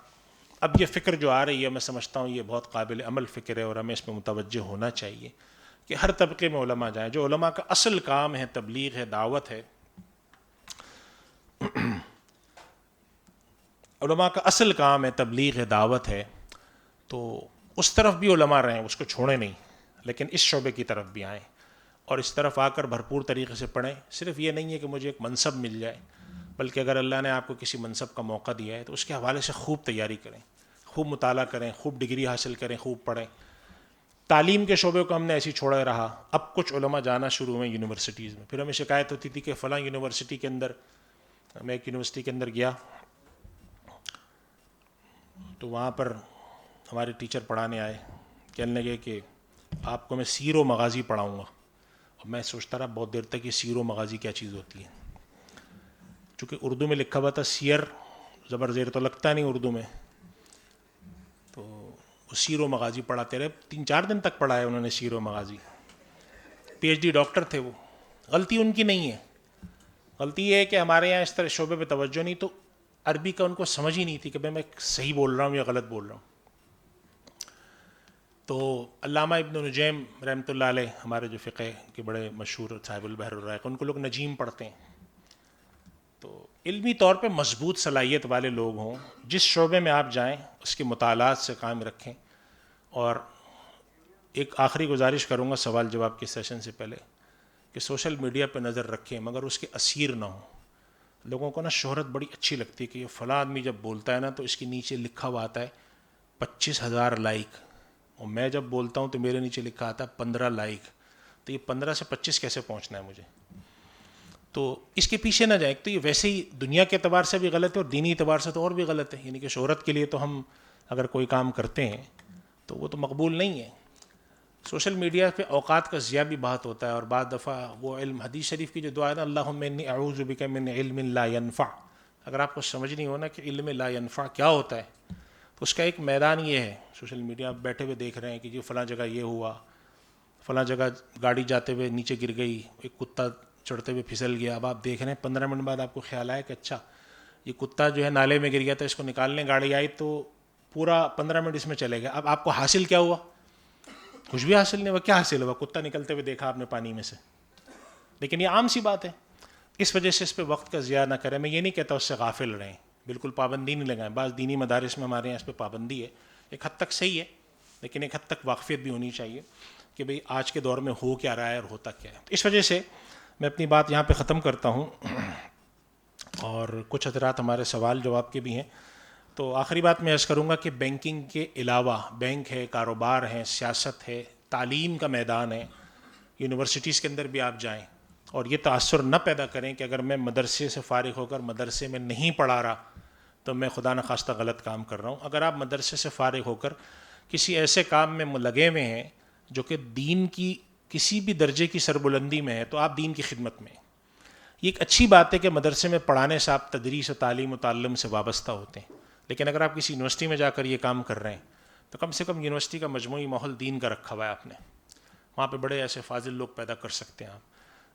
اب یہ فکر جو آ رہی ہے میں سمجھتا ہوں یہ بہت قابل عمل فکر ہے اور ہمیں اس پہ متوجہ ہونا چاہیے کہ ہر طبقے میں علماء جائیں. جو علماء کا اصل کام ہے تبلیغ ہے، دعوت ہے، علماء کا اصل کام ہے تبلیغ ہے، دعوت ہے، تو اس طرف بھی علماء رہیں، اس کو چھوڑیں نہیں، لیکن اس شعبے کی طرف بھی آئیں اور اس طرف آ کر بھرپور طریقے سے پڑھیں. صرف یہ نہیں ہے کہ مجھے ایک منصب مل جائے، بلکہ اگر اللہ نے آپ کو کسی منصب کا موقع دیا ہے تو اس کے حوالے سے خوب تیاری کریں، خوب مطالعہ کریں، خوب ڈگری حاصل کریں، خوب پڑھیں. تعلیم کے شعبے کو ہم نے ایسی چھوڑا رہا. اب کچھ علماء جانا شروع ہوئے یونیورسٹیز میں. پھر ہمیں شکایت ہوتی تھی کہ فلاں یونیورسٹی کے اندر، میں ایک یونیورسٹی کے اندر گیا تو وہاں پر ہمارے ٹیچر پڑھانے آئے، کہنے لگے کہ آپ کو میں سیر و مغازی پڑھاؤں گا. اور میں سوچتا رہا بہت دیر تک یہ سیر و مغازی کیا چیز ہوتی ہے. چونکہ اردو میں لکھا ہوا تھا سیر، زبر زیر تو لگتا نہیں اردو میں، تو وہ سیر و مغازی پڑھاتے رہے. 3-4 دن تک پڑھایا انہوں نے سیر و مغازی. پی ایچ ڈی ڈاکٹر تھے وہ. غلطی ان کی نہیں ہے، غلطی یہ ہے کہ ہمارے یہاں اس طرح شعبے پہ توجہ نہیں، تو عربی کا ان کو سمجھ ہی نہیں تھی کہ میں صحیح بول رہا ہوں یا غلط بول رہا ہوں. تو علامہ ابن نجیم رحمۃ اللہ علیہ، ہمارے جو فقہ کے بڑے مشہور صاحب البحر الرائق، ان کو لوگ نجیم پڑھتے ہیں. تو علمی طور پہ مضبوط صلاحیت والے لوگ ہوں، جس شعبے میں آپ جائیں اس کے مطالعات سے کام رکھیں. اور ایک آخری گزارش کروں گا سوال جواب کے سیشن سے پہلے کہ سوشل میڈیا پہ نظر رکھیں مگر اس کے اسیر نہ ہوں. لوگوں کو نا شہرت بڑی اچھی لگتی ہے کہ یہ فلاں آدمی جب بولتا ہے نا تو اس کے نیچے لکھا ہوا آتا ہے 25,000 لائک، اور میں جب بولتا ہوں تو میرے نیچے لکھا آتا ہے 15 لائک. تو یہ 15 سے 25 کیسے پہنچنا ہے مجھے؟ تو اس کے پیچھے نہ جائیں. تو یہ ویسے ہی دنیا کے اعتبار سے بھی غلط ہے اور دینی اعتبار سے تو اور بھی غلط ہے. یعنی کہ شہرت کے لیے تو ہم اگر کوئی کام کرتے ہیں تو وہ تو مقبول نہیں ہے. سوشل میڈیا پہ اوقات کا ضیاع بھی بہت ہوتا ہے. اور بعض دفعہ وہ علم، حدیث شریف کی جو دعا ہے نا، اللہم انی اعوذ بک من علم لا ینفع، اگر آپ کو سمجھ نہیں ہونا کہ علم لا ینفع کیا ہوتا ہے تو اس کا ایک میدان یہ ہے. سوشل میڈیا آپ بیٹھے ہوئے دیکھ رہے ہیں کہ جی فلاں جگہ یہ ہوا، فلاں جگہ گاڑی جاتے ہوئے نیچے گر گئی، ایک کتا چڑھتے ہوئے پھسل گیا. اب آپ دیکھ رہے ہیں 15 منٹ بعد آپ کو خیال آیا کہ اچھا یہ کتا جو ہے نالے میں گر گیا تھا، اس کو نکالنے گاڑی آئی تو پورا 15 منٹ اس میں چلے گئے. اب آپ کو حاصل کیا ہوا؟ کچھ بھی حاصل نہیں ہوا. کیا حاصل ہوا؟ کتا نکلتے ہوئے دیکھا آپ نے پانی میں سے. لیکن یہ عام سی بات ہے. اس وجہ سے اس پہ وقت کا ضیاع نہ کریں. میں یہ نہیں کہتا اس سے غافل رہیں، بالکل پابندی نہیں لگائیں. بعض دینی مدارس میں ہمارے یہاں اس پہ پابندی ہے، ایک حد تک صحیح ہے، لیکن ایک حد تک واقفیت بھی ہونی چاہیے کہ بھئی آج کے دور میں ہو کیا رہا ہے اور ہوتا کیا ہے. اس وجہ سے میں اپنی بات یہاں پہ ختم کرتا ہوں، اور کچھ حضرات ہمارے سوال جواب کے بھی ہیں. تو آخری بات میں عرض کروں گا کہ بینکنگ کے علاوہ، بینک ہے، کاروبار ہے، سیاست ہے، تعلیم کا میدان ہے. یونیورسٹیز کے اندر بھی آپ جائیں اور یہ تاثر نہ پیدا کریں کہ اگر میں مدرسے سے فارغ ہو کر مدرسے میں نہیں پڑھا رہا تو میں خدا نخواستہ غلط کام کر رہا ہوں. اگر آپ مدرسے سے فارغ ہو کر کسی ایسے کام میں لگے ہوئے ہیں جو کہ دین کی کسی بھی درجے کی سربلندی میں ہے تو آپ دین کی خدمت میں ہیں. یہ ایک اچھی بات ہے کہ مدرسے میں پڑھانے سے آپ تدریس و تعلیم و تعلم سے وابستہ ہوتے ہیں. لیکن اگر آپ کسی یونیورسٹی میں جا کر یہ کام کر رہے ہیں تو کم سے کم یونیورسٹی کا مجموعی ماحول دین کا رکھا ہوا ہے آپ نے. وہاں پہ بڑے ایسے فاضل لوگ پیدا کر سکتے ہیں.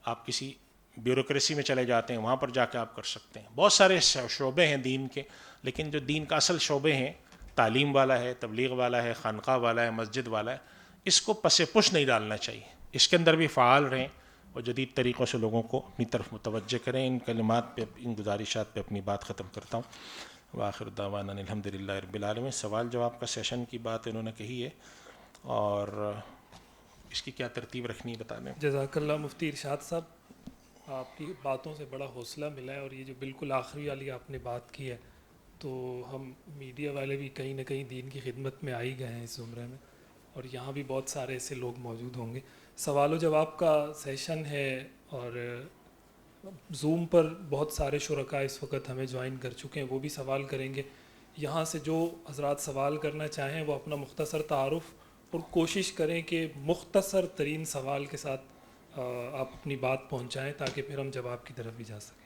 آپ کسی بیوروکریسی میں چلے جاتے ہیں، وہاں پر جا کے آپ کر سکتے ہیں. بہت سارے شعبے ہیں دین کے، لیکن جو دین کا اصل شعبے ہیں، تعلیم والا ہے، تبلیغ والا ہے، خانقاہ والا ہے، مسجد والا ہے، اس کو پس پش نہیں ڈالنا چاہیے. اس کے اندر بھی فعال رہیں اور جدید طریقوں سے لوگوں کو اپنی طرف متوجہ کریں. ان کلمات پہ، ان گزارشات پہ اپنی بات ختم کرتا ہوں. وآخر دعوانا الحمدللہ رب العالمین. سوال جواب کا سیشن کی بات انہوں نے کہی ہے اور اس کی کیا ترتیب رکھنی ہے بتا دیں. جزاک اللہ مفتی ارشاد صاحب، آپ کی باتوں سے بڑا حوصلہ ملا ہے، اور یہ جو بالکل آخری والی آپ نے بات کی ہے تو ہم میڈیا والے بھی کہیں نہ کہیں دین کی خدمت میں آ ہی گئے ہیں اس زمرے میں. اور یہاں بھی بہت سارے ایسے لوگ موجود ہوں گے. سوال و جواب کا سیشن ہے اور زوم پر بہت سارے شرکاء اس وقت ہمیں جوائن کر چکے ہیں, وہ بھی سوال کریں گے. یہاں سے جو حضرات سوال کرنا چاہیں وہ اپنا مختصر تعارف اور کوشش کریں کہ مختصر ترین سوال کے ساتھ آپ اپنی بات پہنچائیں تاکہ پھر ہم جواب کی طرف بھی جا سکیں.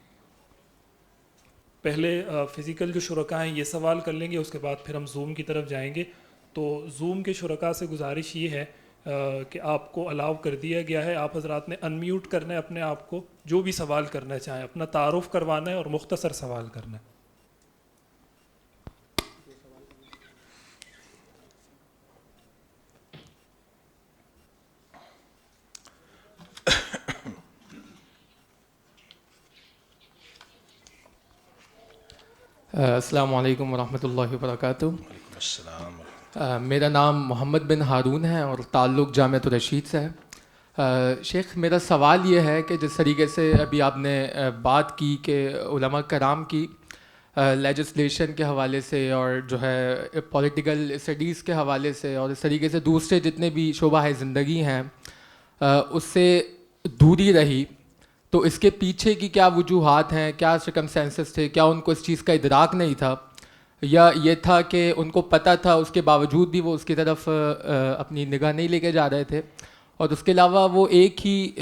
پہلے فزیکل جو شرکاء ہیں یہ سوال کر لیں گے, اس کے بعد پھر ہم زوم کی طرف جائیں گے. تو زوم کے شرکاء سے گزارش یہ ہے کہ آپ کو الاؤ کر دیا گیا ہے, آپ حضرات نے انمیوٹ کرنا ہے اپنے آپ کو, جو بھی سوال کرنا چاہیں اپنا تعارف کروانا ہے اور مختصر سوال کرنا ہے. السلام علیکم ورحمۃ اللہ وبرکاتہ. وعلیکم السلام. میرا نام محمد بن ہارون ہے اور تعلق جامعۃ الرشید سے ہے. شیخ, میرا سوال یہ ہے کہ جس طریقے سے ابھی آپ نے بات کی کہ علماء کرام کی لیجسلیشن کے حوالے سے اور جو ہے پولیٹیکل اسٹڈیز کے حوالے سے اور اس طریقے سے دوسرے جتنے بھی شعبہ زندگی ہیں اس سے دوری رہی, تو اس کے پیچھے کی کیا وجوہات ہیں, کیا سرکمسٹینسز تھے؟ کیا ان کو اس چیز کا ادراک نہیں تھا, یا یہ تھا کہ ان کو پتہ تھا اس کے باوجود بھی وہ اس کی طرف اپنی نگاہ نہیں لے کے جا رہے تھے؟ اور اس کے علاوہ وہ ایک ہی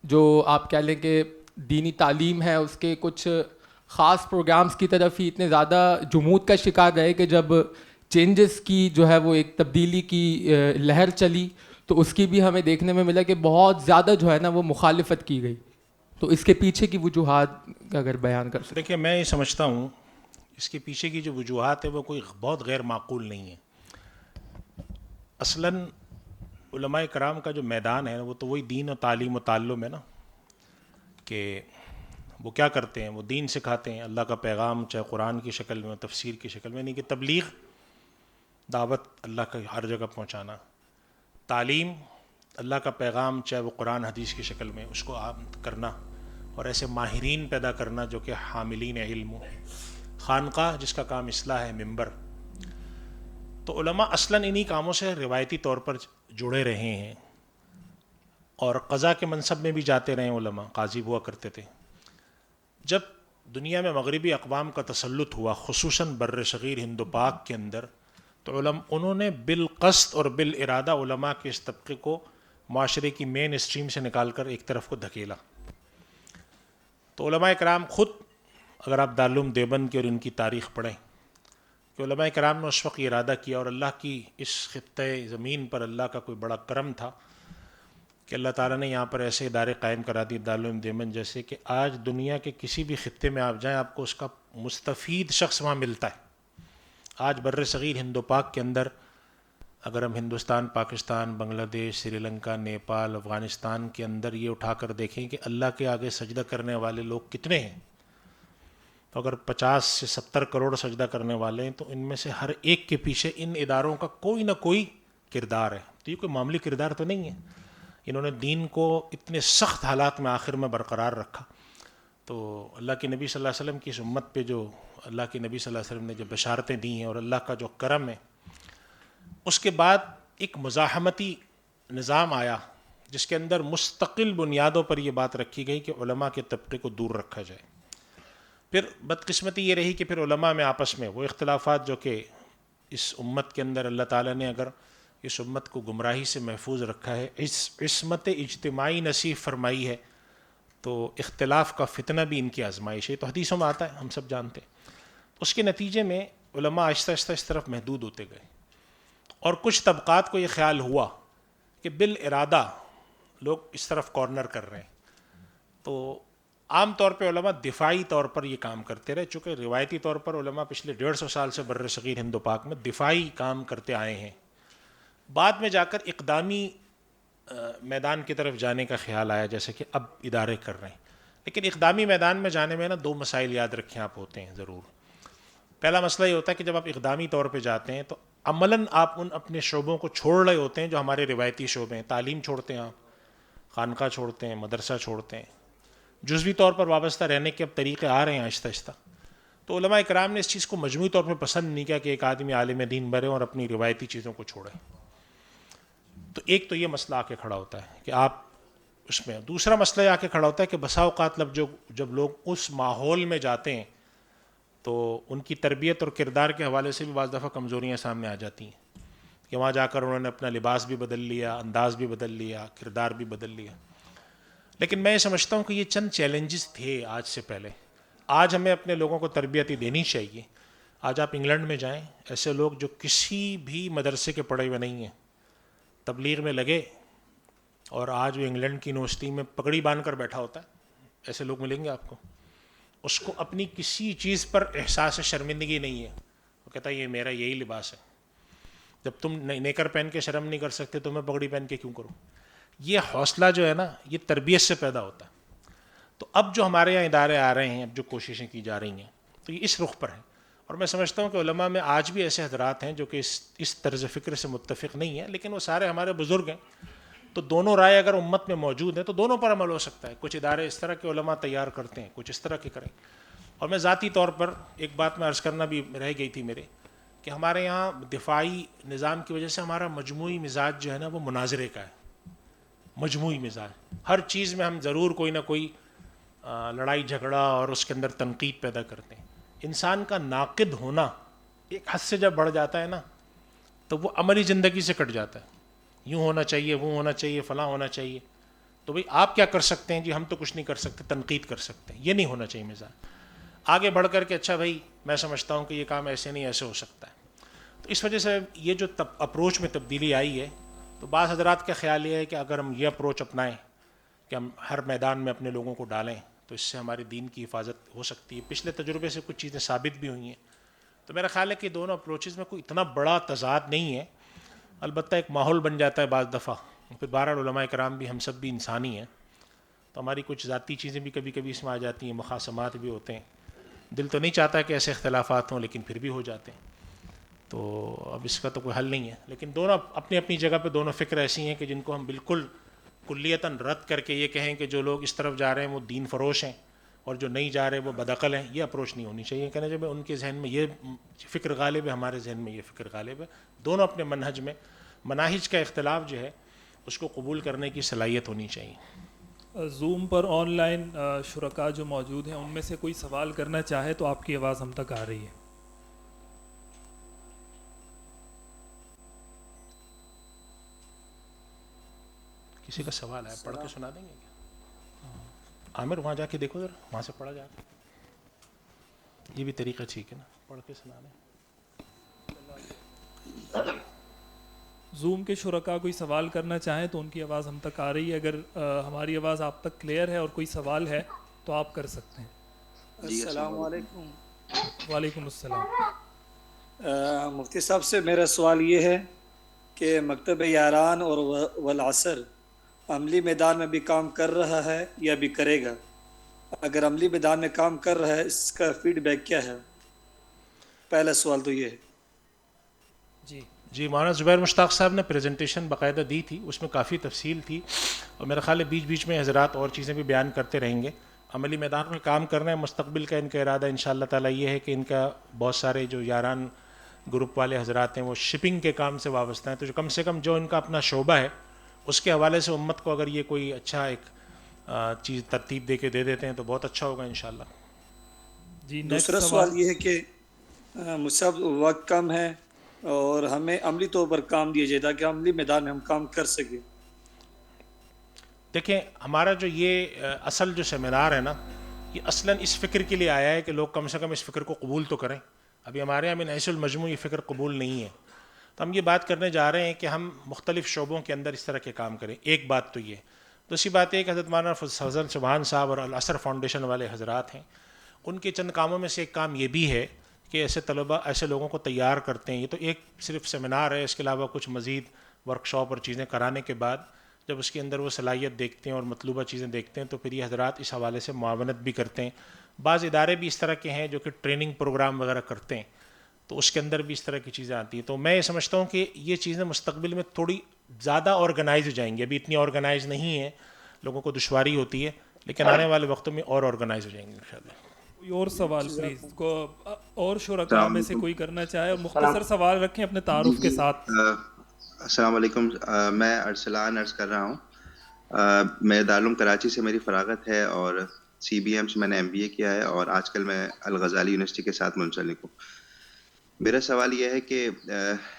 جو آپ کہہ لیں کہ دینی تعلیم ہے اس کے کچھ خاص پروگرامز کی طرف ہی اتنے زیادہ جمود کا شکار رہے کہ جب چینجز کی جو ہے وہ ایک تبدیلی کی لہر چلی تو اس کی بھی ہمیں دیکھنے میں ملا کہ بہت زیادہ جو ہے نا وہ مخالفت کی گئی. تو اس کے پیچھے کی وجوہات اگر بیان کر سکیں. دیکھیے, میں یہ سمجھتا ہوں اس کے پیچھے کی جو وجوہات ہے وہ کوئی بہت غیر معقول نہیں ہے. اصلاً علماء کرام کا جو میدان ہے وہ تو وہی دین و تعلیم و تعلم ہے نا, کہ وہ کیا کرتے ہیں, وہ دین سکھاتے ہیں, اللہ کا پیغام چاہے قرآن کی شکل میں تفسیر کی شکل میں, نہیں کہ تبلیغ دعوت اللہ کا ہر جگہ پہنچانا, تعلیم اللہ کا پیغام چاہے وہ قرآن حدیث کی شکل میں اس کو عام کرنا, اور ایسے ماہرین پیدا کرنا جو کہ حاملین علم ہو, خانقاہ جس کا کام اصلاح ہے, منبر. تو علماء اصلاً انہی کاموں سے روایتی طور پر جڑے رہے ہیں اور قضا کے منصب میں بھی جاتے رہے. علماء قاضی ہوا کرتے تھے. جب دنیا میں مغربی اقوام کا تسلط ہوا خصوصاً بر صغیر ہند و پاک کے اندر, تو انہوں نے بالقصد اور بالارادہ علماء کے اس طبقے کو معاشرے کی مین اسٹریم سے نکال کر ایک طرف کو دھکیلا. تو علماء کرام خود, اگر آپ دارالعلوم دیوبند کی اور ان کی تاریخ پڑھیں, کہ علماء کرام نے اس وقت یہ ارادہ کیا, اور اللہ کی اس خطۂ زمین پر اللہ کا کوئی بڑا کرم تھا کہ اللہ تعالیٰ نے یہاں پر ایسے ادارے قائم کرا دیے دارالعلوم دیوبند جیسے, کہ آج دنیا کے کسی بھی خطے میں آپ جائیں آپ کو اس کا مستفید شخص وہاں ملتا ہے. آج بر صغیر ہند و پاک کے اندر اگر ہم ہندوستان, پاکستان, بنگلہ دیش, سری لنکا, نیپال, افغانستان کے اندر یہ اٹھا کر دیکھیں کہ اللہ کے آگے سجدہ کرنے والے لوگ کتنے ہیں, تو اگر 50 سے 70 کروڑ سجدہ کرنے والے ہیں تو ان میں سے ہر ایک کے پیچھے ان اداروں کا کوئی نہ کوئی کردار ہے. تو یہ کوئی معمولی کردار تو نہیں ہے. انہوں نے دین کو اتنے سخت حالات میں آخر میں برقرار رکھا. تو اللہ کے نبی صلی اللہ علیہ وسلم کی اس امت پہ جو اللہ کے نبی صلی اللہ علیہ وسلم نے جو بشارتیں دی ہیں اور اللہ کا جو کرم ہے, اس کے بعد ایک مزاحمتی نظام آیا جس کے اندر مستقل بنیادوں پر یہ بات رکھی گئی کہ علماء کے طبقے کو دور رکھا جائے. پھر بدقسمتی یہ رہی کہ پھر علماء میں آپس میں وہ اختلافات جو کہ اس امت کے اندر اللہ تعالیٰ نے اگر اس امت کو گمراہی سے محفوظ رکھا ہے, اس عصمت اجتماعی نصیب فرمائی ہے, تو اختلاف کا فتنہ بھی ان کی آزمائش ہے. تو حدیثوں میں آتا ہے, ہم سب جانتے ہیں. اس کے نتیجے میں علماء آہستہ آہستہ اس طرف محدود ہوتے گئے, اور کچھ طبقات کو یہ خیال ہوا کہ بالارادہ لوگ اس طرف کارنر کر رہے ہیں. تو عام طور پہ علماء دفاعی طور پر یہ کام کرتے رہے, چونکہ روایتی طور پر علماء پچھلے 150 سال سے بر صغیر ہند و پاک میں دفاعی کام کرتے آئے ہیں. بعد میں جا کر اقدامی میدان کی طرف جانے کا خیال آیا جیسے کہ اب ادارے کر رہے ہیں. لیکن اقدامی میدان میں جانے میں نا 2 مسائل یاد رکھیں آپ ہوتے ہیں ضرور. پہلا مسئلہ یہ ہوتا ہے کہ جب آپ اقدامی طور پہ جاتے ہیں تو عملاً آپ ان اپنے شعبوں کو چھوڑ رہے ہوتے ہیں جو ہمارے روایتی شعبے ہیں. تعلیم چھوڑتے ہیں آپ, خانقاہ چھوڑتے ہیں, مدرسہ چھوڑتے ہیں, جزوی طور پر وابستہ رہنے کے اب طریقے آ رہے ہیں آہستہ آہستہ. تو علماء کرام نے اس چیز کو مجموعی طور پہ پسند نہیں کیا کہ ایک آدمی عالم دین بنے اور اپنی روایتی چیزوں کو چھوڑے. تو ایک تو یہ مسئلہ آ کے کھڑا ہوتا ہے کہ آپ اس میں، دوسرا مسئلہ یہ آ کے کھڑا ہوتا ہے کہ بسا اوقات جب لوگ اس ماحول میں جاتے ہیں تو ان کی تربیت اور کردار کے حوالے سے بھی بعض دفعہ کمزوریاں سامنے آ جاتی ہیں کہ وہاں جا کر انہوں نے اپنا لباس بھی بدل لیا، انداز بھی بدل لیا، کردار بھی بدل لیا. لیکن میں یہ سمجھتا ہوں کہ یہ چند چیلنجز تھے آج سے پہلے. آج ہمیں اپنے لوگوں کو تربیت دینی چاہیے. آج آپ انگلینڈ میں جائیں، ایسے لوگ جو کسی بھی مدرسے کے پڑھے ہوئے نہیں ہیں، تبلیغ میں لگے، اور آج وہ انگلینڈ کی یونیورسٹی میں پگڑی باندھ کر بیٹھا ہوتا ہے. ایسے لوگ ملیں گے آپ کو. اس کو اپنی کسی چیز پر احساس شرمندگی نہیں ہے. وہ کہتا ہے یہ میرا یہی لباس ہے. جب تم نیکر پہن کے شرم نہیں کر سکتے تو میں پگڑی پہن کے کیوں کروں؟ یہ حوصلہ جو ہے نا، یہ تربیت سے پیدا ہوتا ہے. تو اب جو ہمارے یہاں ادارے آ رہے ہیں، اب جو کوششیں کی جا رہی ہیں، تو یہ اس رخ پر ہیں. اور میں سمجھتا ہوں کہ علماء میں آج بھی ایسے حضرات ہیں جو کہ اس طرز فکر سے متفق نہیں ہیں، لیکن وہ سارے ہمارے بزرگ ہیں. تو دونوں رائے اگر امت میں موجود ہیں تو دونوں پر عمل ہو سکتا ہے. کچھ ادارے اس طرح کے علماء تیار کرتے ہیں، کچھ اس طرح کے کریں. اور میں ذاتی طور پر ایک بات میں عرض کرنا بھی رہ گئی تھی میرے، کہ ہمارے یہاں دفاعی نظام کی وجہ سے ہمارا مجموعی مزاج جو ہے نا وہ مناظرے کا ہے. مجموعی مزاج، ہر چیز میں ہم ضرور کوئی نہ کوئی لڑائی جھگڑا اور اس کے اندر تنقید پیدا کرتے ہیں. انسان کا ناقد ہونا ایک حد سے جب بڑھ جاتا ہے نا تو وہ عملی زندگی سے کٹ جاتا ہے. یوں ہونا چاہیے، وہ ہونا چاہیے، فلاں ہونا چاہیے. تو بھئی آپ کیا کر سکتے ہیں؟ جی ہم تو کچھ نہیں کر سکتے، تنقید کر سکتے ہیں. یہ نہیں ہونا چاہیے مزاج. آگے بڑھ کر کے اچھا بھائی میں سمجھتا ہوں کہ یہ کام ایسے نہیں، ایسے ہو سکتا ہے. تو اس وجہ سے یہ جو اپروچ میں تبدیلی آئی ہے، تو بعض حضرات کا خیال یہ ہے کہ اگر ہم یہ اپروچ اپنائیں کہ ہم ہر میدان میں اپنے لوگوں کو ڈالیں تو اس سے ہمارے دین کی حفاظت ہو سکتی ہے. پچھلے تجربے سے کچھ چیزیں ثابت بھی ہوئی ہیں. تو میرا خیال ہے کہ دونوں اپروچز میں کوئی اتنا بڑا تضاد نہیں ہے. البتہ ایک ماحول بن جاتا ہے بعض دفعہ. پھر بہرحال علماء کرام بھی، ہم سب بھی انسانی ہیں، تو ہماری کچھ ذاتی چیزیں بھی کبھی کبھی اس میں آ جاتی ہیں، مخاصمات بھی ہوتے ہیں. دل تو نہیں چاہتا کہ ایسے اختلافات ہوں، لیکن پھر بھی ہو جاتے ہیں. تو اب اس کا تو کوئی حل نہیں ہے. لیکن دونوں اپنی اپنی جگہ پہ دونوں فکر ایسی ہیں کہ جن کو ہم بالکل کلیتاً رد کر کے یہ کہیں کہ جو لوگ اس طرف جا رہے ہیں وہ دین فروش ہیں اور جو نہیں جا رہے وہ بدعقل ہیں. یہ اپروچ نہیں ہونی چاہیے. کہنا جب ان کے ذہن میں یہ فکر غالب ہے، ہمارے ذہن میں یہ فکر غالب ہے. دونوں اپنے منہج میں، مناہج کا اختلاف جو ہے اس کو قبول کرنے کی صلاحیت ہونی چاہیے. زوم پر آن لائن شرکاء جو موجود ہیں، ان میں سے کوئی سوال کرنا چاہے تو آپ کی آواز ہم تک آ رہی ہے. کسی کا سوال ہے پڑھ کے سنا دیں گے کیا؟ عامر وہاں جا کے دیکھو ذرا، وہاں سے پڑھا جا کے. یہ بھی طریقہ ٹھیک ہے نا، پڑھ کے سنا دیں. زوم کے شرکاء کوئی سوال کرنا چاہیں تو ان کی آواز ہم تک آ رہی ہے. اگر ہماری آواز آپ تک کلیئر ہے اور کوئی سوال ہے تو آپ کر سکتے ہیں. السلام علیکم. وعلیکم السلام. مفتی صاحب سے میرا سوال یہ ہے کہ مکتب یاران اور والعصر عملی میدان میں بھی کام کر رہا ہے یا بھی کرے گا؟ اگر عملی میدان میں کام کر رہا ہے، اس کا فیڈ بیک کیا ہے؟ پہلا سوال تو یہ ہے. جی مولانا زبیر مشتاق صاحب نے پریزنٹیشن باقاعدہ دی تھی، اس میں کافی تفصیل تھی، اور میرا خیال ہے بیچ بیچ میں حضرات اور چیزیں بھی بیان کرتے رہیں گے. عملی میدان میں کام کرنا ہے. مستقبل کا ان کا ارادہ انشاءاللہ تعالی یہ ہے کہ ان کا بہت سارے جو یاران گروپ والے حضرات ہیں وہ شپنگ کے کام سے وابستہ ہیں. تو جو کم سے کم جو ان کا اپنا شعبہ ہے اس کے حوالے سے امت کو اگر یہ کوئی اچھا ایک چیز ترتیب دے کے دے دیتے ہیں تو بہت اچھا ہوگا انشاءاللہ. جی دوسرا سوال یہ ہے کہ مجھ سے وقت کم ہے اور ہمیں عملی طور پر کام دیا جائے تاکہ عملی میدان میں ہم کام کر سکیں. دیکھیں ہمارا جو یہ اصل جو سیمینار ہے نا، یہ اصلاً اس فکر کے لیے آیا ہے کہ لوگ کم سے کم اس فکر کو قبول تو کریں. ابھی ہمارے یہاں من حیث المجموع یہ فکر قبول نہیں ہے. تو ہم یہ بات کرنے جا رہے ہیں کہ ہم مختلف شعبوں کے اندر اس طرح کے کام کریں. ایک بات تو یہ. دوسری بات یہ کہ حضرت مولانا فضل سبحان صاحب اور العصر فاؤنڈیشن والے حضرات ہیں، ان کے چند کاموں میں سے ایک کام یہ بھی ہے کہ ایسے طلباء، ایسے لوگوں کو تیار کرتے ہیں. یہ تو ایک صرف سیمینار ہے، اس کے علاوہ کچھ مزید ورکشاپ اور چیزیں کرانے کے بعد جب اس کے اندر وہ صلاحیت دیکھتے ہیں اور مطلوبہ چیزیں دیکھتے ہیں تو پھر یہ حضرات اس حوالے سے معاونت بھی کرتے ہیں. بعض ادارے بھی اس طرح کے ہیں جو کہ ٹریننگ پروگرام وغیرہ کرتے ہیں، تو اس کے اندر بھی اس طرح کی چیزیں آتی ہیں. تو میں یہ سمجھتا ہوں کہ یہ چیزیں مستقبل میں تھوڑی زیادہ آرگنائز ہو جائیں گی. ابھی اتنی آرگنائز نہیں ہیں، لوگوں کو دشواری ہوتی ہے، لیکن آنے والے وقتوں میں اور آرگنائز ہو جائیں گے انشاءاللہ. کوئی اور سوال پلیز کو اور شرکاء میں سے کوئی کرنا چاہے، اور مختصر سوال رکھیں اپنے تعارف کے ساتھ. السلام علیکم. میں ارسلان عرض کر رہا ہوں. میں دارالعلوم کراچی سے میری فراغت ہے اور سی بی ایم سے میں نے MBA کیا ہے اور آج کل میں الغزالی یونیورسٹی کے ساتھ منسلک ہوں. میرا سوال یہ ہے کہ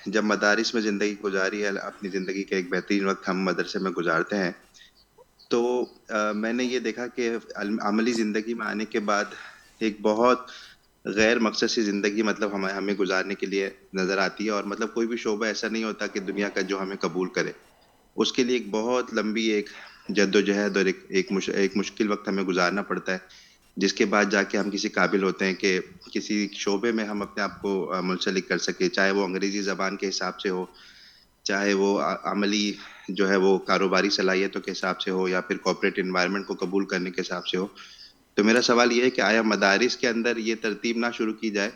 جب مدارس میں زندگی گزاری ہے، اپنی زندگی کا ایک بہترین وقت ہم مدرسے میں گزارتے ہیں، تو میں نے یہ دیکھا کہ عملی زندگی میں آنے کے بعد ایک بہت غیر مقصد سی زندگی مطلب ہمیں گزارنے کے لیے نظر آتی ہے، اور مطلب کوئی بھی شعبہ ایسا نہیں ہوتا کہ دنیا کا جو ہمیں قبول کرے. اس کے لیے ایک بہت لمبی ایک جد و جہد اور ایک مشکل وقت ہمیں گزارنا پڑتا ہے، جس کے بعد جا کے ہم کسی قابل ہوتے ہیں کہ کسی شعبے میں ہم اپنے آپ کو منسلک کر سکیں، چاہے وہ انگریزی زبان کے حساب سے ہو، چاہے وہ عملی جو ہے وہ کاروباری صلاحیتوں کے حساب سے ہو، یا پھر کارپوریٹ انوائرمنٹ کو قبول کرنے کے حساب سے ہو. تو میرا سوال یہ ہے کہ آیا مدارس کے اندر یہ ترتیب نہ شروع کی جائے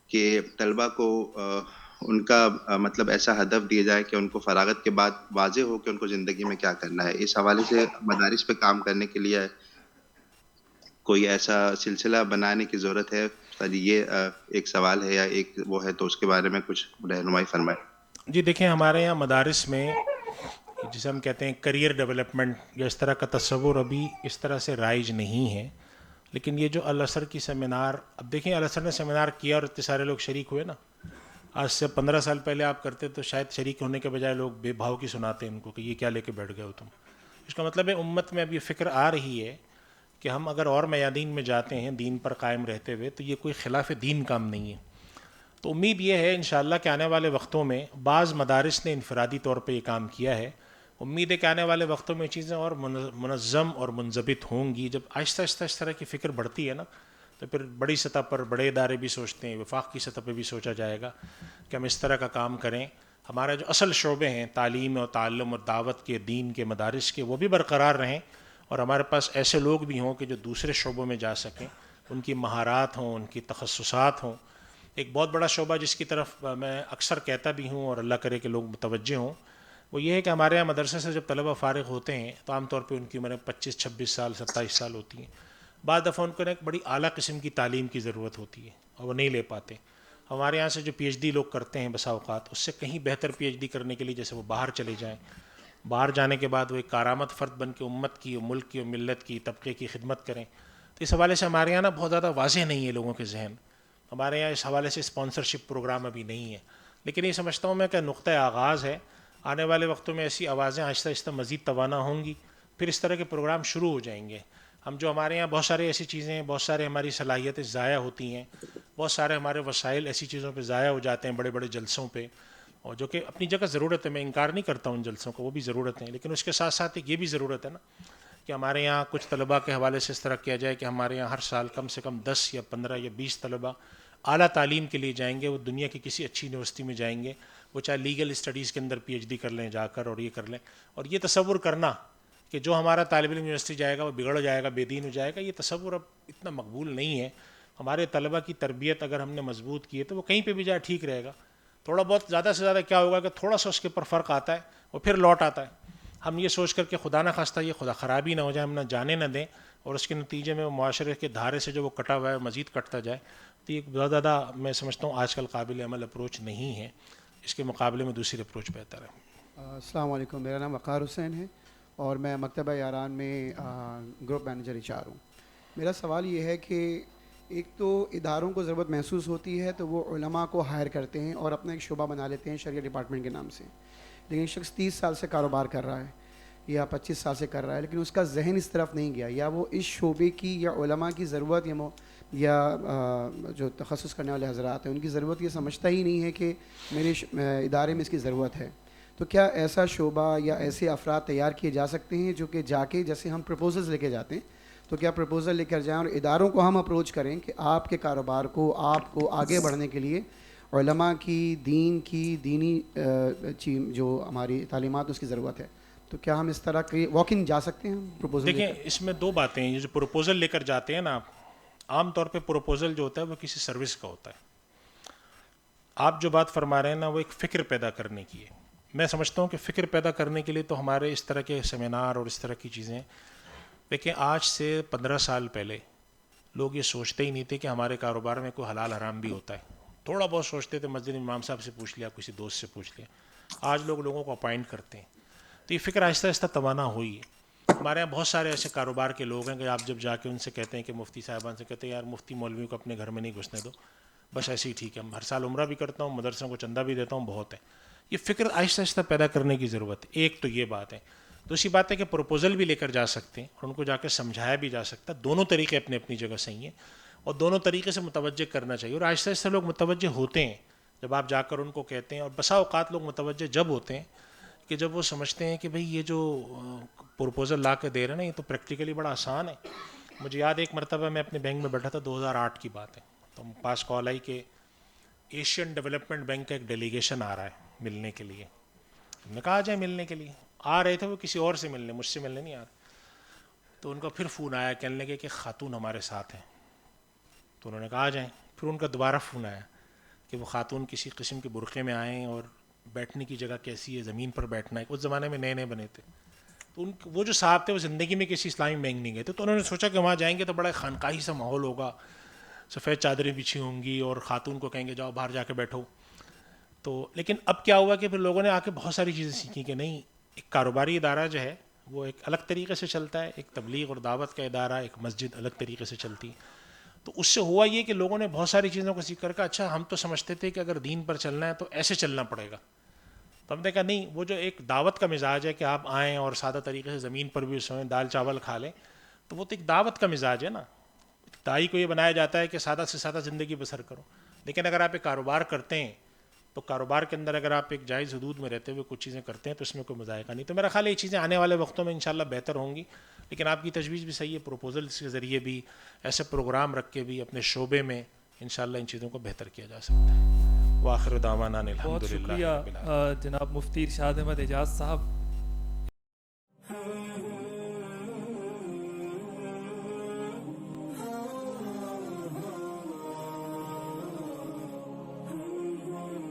کہ طلبہ کو ان کا مطلب ایسا ہدف دیا جائے کہ ان کو فراغت کے بعد واضح ہو کہ ان کو زندگی میں کیا کرنا ہے. اس حوالے سے مدارس پہ کام کرنے کے لیے کوئی ایسا سلسلہ بنانے کی ضرورت ہے. یہ ایک سوال ہے یا ایک وہ ہے، تو اس کے بارے میں کچھ رہنمائی فرمائیں. جی دیکھیں، ہمارے یہاں مدارس میں جسے ہم کہتے ہیں کریئر ڈیولپمنٹ یا اس طرح کا تصور ابھی اس طرح سے رائج نہیں ہے. لیکن یہ جو الازہر کی سیمینار، اب دیکھیں الازہر نے سیمینار کیا اور اتنے سارے لوگ شریک ہوئے نا. آج سے 15 سال پہلے آپ کرتے تو شاید شریک ہونے کے بجائے لوگ بے بھاؤ کی سناتے ہیں ان کو کہ یہ کیا لے کے بیٹھ گئے ہو تم. اس کا مطلب ہے امت میں اب یہ فکر آ رہی ہے کہ ہم اگر اور میادین میں جاتے ہیں دین پر قائم رہتے ہوئے تو یہ کوئی خلاف دین کام نہیں ہے. تو امید یہ ہے انشاءاللہ کہ آنے والے وقتوں میں بعض مدارس نے انفرادی طور پہ یہ کام کیا ہے. امید ہے کہ آنے والے وقتوں میں چیزیں اور منظم اور منضبط ہوں گی. جب آہستہ آہستہ اس طرح کی فکر بڑھتی ہے نا، تو پھر بڑی سطح پر بڑے ادارے بھی سوچتے ہیں، وفاق کی سطح پہ بھی سوچا جائے گا کہ ہم اس طرح کا کام کریں. ہمارے جو اصل شعبے ہیں تعلیم اور تعلم اور دعوت کے، دین کے، مدارس کے، وہ بھی برقرار رہیں، اور ہمارے پاس ایسے لوگ بھی ہوں کہ جو دوسرے شعبوں میں جا سکیں، ان کی مہارات ہوں، ان کی تخصصات ہوں. ایک بہت بڑا شعبہ جس کی طرف میں اکثر کہتا بھی ہوں اور اللہ کرے کہ لوگ متوجہ ہوں، وہ یہ ہے کہ ہمارے یہاں مدرسے سے جب طلبہ فارغ ہوتے ہیں تو عام طور پہ ان کی عمریں 25 26 سال 27 سال ہوتی ہیں. بعض دفعہ ان کو ایک بڑی اعلیٰ قسم کی تعلیم کی ضرورت ہوتی ہے اور وہ نہیں لے پاتے. ہمارے یہاں سے جو PhD لوگ کرتے ہیں بسا اوقات اس سے کہیں بہتر PhD کرنے کے لیے جیسے وہ باہر چلے جائیں، باہر جانے کے بعد وہ ایک کارآمد فرد بن کے امت کی، ملک کی، ملت کی، طبقے کی خدمت کریں. تو اس حوالے سے ہمارے یہاں نا بہت زیادہ واضح نہیں ہے لوگوں کے ذہن. ہمارے یہاں اس حوالے سے اسپانسرشپ پروگرام ابھی نہیں ہے. لیکن یہ سمجھتا ہوں میں کہ نقطۂ آغاز ہے. آنے والے وقتوں میں ایسی آوازیں آہستہ آہستہ مزید توانا ہوں گی، پھر اس طرح کے پروگرام شروع ہو جائیں گے. ہم جو ہمارے یہاں بہت سارے ایسی چیزیں ہیں، بہت سارے ہماری صلاحیتیں ضائع ہوتی ہیں، بہت سارے ہمارے وسائل ایسی چیزوں پہ ضائع ہو جاتے ہیں بڑے بڑے جلسوں پہ، اور جو کہ اپنی جگہ ضرورت ہے، میں انکار نہیں کرتا ہوں ان جلسوں کو، وہ بھی ضرورت ہے. لیکن اس کے ساتھ ساتھ ایک یہ بھی ضرورت ہے نا کہ ہمارے یہاں کچھ طلباء کے حوالے سے اس طرح کیا جائے کہ ہمارے یہاں ہر سال کم سے کم 10 یا 15 یا 20 طلباء اعلیٰ تعلیم کے لیے جائیں گے. وہ دنیا کی کسی اچھی یونیورسٹی میں جائیں گے، وہ چاہے لیگل اسٹڈیز کے اندر PhD کر لیں جا کر اور یہ کر لیں. اور یہ تصور کرنا کہ جو ہمارا طالب علم یونیورسٹی جائے گا وہ بگڑ جائے گا، بے دین ہو جائے گا، یہ تصور اب اتنا مقبول نہیں ہے. ہمارے طلباء کی تربیت اگر ہم نے مضبوط کی ہے تو وہ کہیں پہ بھی جائے ٹھیک رہے گا. تھوڑا بہت زیادہ سے زیادہ کیا ہوگا کہ تھوڑا سا اس کے اوپر فرق آتا ہے، وہ پھر لوٹ آتا ہے. ہم یہ سوچ کر کہ خدا نہ خواستہ یہ خدا خرابی نہ ہو جائے، ہم نہ جانے نہ دیں، اور اس کے نتیجے میں وہ معاشرے کے دھارے سے جو وہ کٹا ہوا ہے مزید کٹتا جائے. تو یہ بہت زیادہ میں سمجھتا ہوں آج کل قابل عمل اپروچ نہیں ہے. اس کے مقابلے میں دوسری اپروچ بہتر ہے. السلام علیکم، میرا نام وقار حسین ہے اور میں مکتبہ یاران میں گروپ مینیجر HR ہوں. میرا سوال یہ ہے کہ ایک تو اداروں کو ضرورت محسوس ہوتی ہے تو وہ علماء کو ہائر کرتے ہیں اور اپنا ایک شعبہ بنا لیتے ہیں شریعت ڈپارٹمنٹ کے نام سے. لیکن شخص 30 سال سے کاروبار کر رہا ہے یا 25 سال سے کر رہا ہے، لیکن اس کا ذہن اس طرف نہیں گیا، یا وہ اس شعبے کی یا علماء کی ضرورت یا جو تخصص کرنے والے حضرات ہیں ان کی ضرورت یہ سمجھتا ہی نہیں ہے کہ میرے ادارے میں اس کی ضرورت ہے. تو کیا ایسا شعبہ یا ایسے افراد تیار کیے جا سکتے ہیں جو کہ جا کے جیسے ہم پروپوزلز لے کے جاتے ہیں، تو کیا پروپوزل لے کر جائیں اور اداروں کو ہم اپروچ کریں کہ آپ کے کاروبار کو، آپ کو آگے بڑھنے کے لیے علماء کی، دین کی، دینی جو ہماری تعلیمات اس کی ضرورت ہے، تو کیا ہم اس طرح کی واک ان جا سکتے ہیں پروپوزل؟ دیکھیں اس میں دو باتیں ہیں. یہ جو پروپوزل لے کر جاتے ہیں نا، عام طور پہ پروپوزل جو ہوتا ہے وہ کسی سروس کا ہوتا ہے. آپ جو بات فرما رہے ہیں نا وہ ایک فکر پیدا کرنے کی ہے. میں سمجھتا ہوں کہ فکر پیدا کرنے کے لیے تو ہمارے اس طرح کے سیمینار اور اس طرح کی چیزیں، دیکھیں آج سے 15 سال پہلے لوگ یہ سوچتے ہی نہیں تھے کہ ہمارے کاروبار میں کوئی حلال حرام بھی ہوتا ہے. تھوڑا بہت سوچتے تھے، مسجد امام صاحب سے پوچھ لیا، کسی دوست سے پوچھ لیا. آج لوگوں کو اپوائنٹ کرتے ہیں. تو یہ فکر آہستہ آہستہ توانا ہوئی ہے. ہمارے یہاں بہت سارے ایسے کاروبار کے لوگ ہیں کہ آپ جب جا کے ان سے کہتے ہیں کہ مفتی صاحبان سے کہتے ہیں یار مفتی مولویوں کو اپنے گھر میں نہیں گھسنے دو, بس ایسے ہی ٹھیک ہے, ہر سال عمرہ بھی کرتا ہوں, مدرسوں کو چندہ بھی دیتا ہوں, بہت ہے. یہ فکر آہستہ آہستہ پیدا کرنے کی ضرورت ہے. ایک تو یہ بات ہے. دوسری بات ہے کہ پروپوزل بھی لے کر جا سکتے ہیں اور ان کو جا کے سمجھایا بھی جا سکتا ہے. دونوں طریقے اپنی اپنی جگہ صحیح ہیں اور دونوں طریقے سے متوجہ کرنا چاہیے. اور آہستہ آہستہ لوگ متوجہ ہوتے ہیں جب آپ جا کر ان کو کہتے ہیں. اور بسا اوقات لوگ متوجہ جب ہوتے ہیں کہ جب وہ سمجھتے ہیں کہ بھئی یہ جو پروپوزل لا کے دے رہے ہیں نا یہ تو پریکٹیکلی بڑا آسان ہے. مجھے یاد ایک مرتبہ میں اپنے بینک میں بیٹھا تھا, 2008 کی بات ہے, تو پاس کال آئی کہ ایشین ڈیولپمنٹ بینک کا ایک ڈیلیگیشن آ رہا ہے ملنے کے لیے. ہم نے کہا آ جائیں ملنے کے لیے. آ رہے تھے وہ کسی اور سے ملنے, مجھ سے ملنے نہیں آ رہے. تو ان کا پھر فون آیا, کہنے لگے کہ خاتون ہمارے ساتھ ہیں. تو انہوں نے کہا آ جائیں. پھر ان کا دوبارہ فون آیا کہ وہ خاتون کسی قسم کے برقعے میں آئیں اور بیٹھنے کی جگہ کیسی ہے, زمین پر بیٹھنا ہے. اس زمانے میں نئے نئے بنے تھے. تو وہ جو صاحب تھے وہ زندگی میں کسی اسلامی بینک نہیں گئے تھے. تو انہوں نے سوچا کہ وہاں جائیں گے تو بڑا خانقاہی سا ماحول ہوگا, سفید چادریں بچھی ہوں گی اور خاتون کو کہیں گے جاؤ باہر جا کے بیٹھو. تو لیکن اب کیا ہوا کہ پھر لوگوں نے آ کے بہت ساری چیزیں سیکھی کہ نہیں, ایک کاروباری ادارہ جو ہے وہ ایک الگ طریقے سے چلتا ہے, ایک تبلیغ اور دعوت کا ادارہ, ایک مسجد الگ طریقے سے چلتی ہے. تو اس سے ہوا یہ کہ لوگوں نے بہت ساری چیزوں کو سیکھ کر کہا اچھا ہم تو سمجھتے تھے کہ اگر دین پر چلنا ہے تو ایسے چلنا پڑے گا. تو ہم نے کہا نہیں, وہ جو ایک دعوت کا مزاج ہے کہ آپ آئیں اور سادہ طریقے سے زمین پر بھی سوئیں, دال چاول کھا لیں, تو وہ تو ایک دعوت کا مزاج ہے نا. دائی کو یہ بنایا جاتا ہے کہ سادہ سے سادہ زندگی بسر کرو. لیکن اگر آپ ایک کاروبار کرتے ہیں تو کاروبار کے اندر اگر آپ ایک جائز حدود میں رہتے ہوئے کچھ چیزیں کرتے ہیں تو اس میں کوئی مذائقہ نہیں. تو میرا خیال ہے یہ چیزیں آنے والے وقتوں میں انشاءاللہ بہتر ہوں گی. لیکن آپ کی تجویز بھی صحیح ہے, پروپوزلس کے ذریعے بھی ایسے پروگرام رکھ کے بھی اپنے شعبے میں انشاءاللہ ان چیزوں کو بہتر کیا جا سکتا ہے. وآخر دعوانا بہت الحمدللہ شکریہ جناب مفتی ارشاد احمد اعجاز صاحب.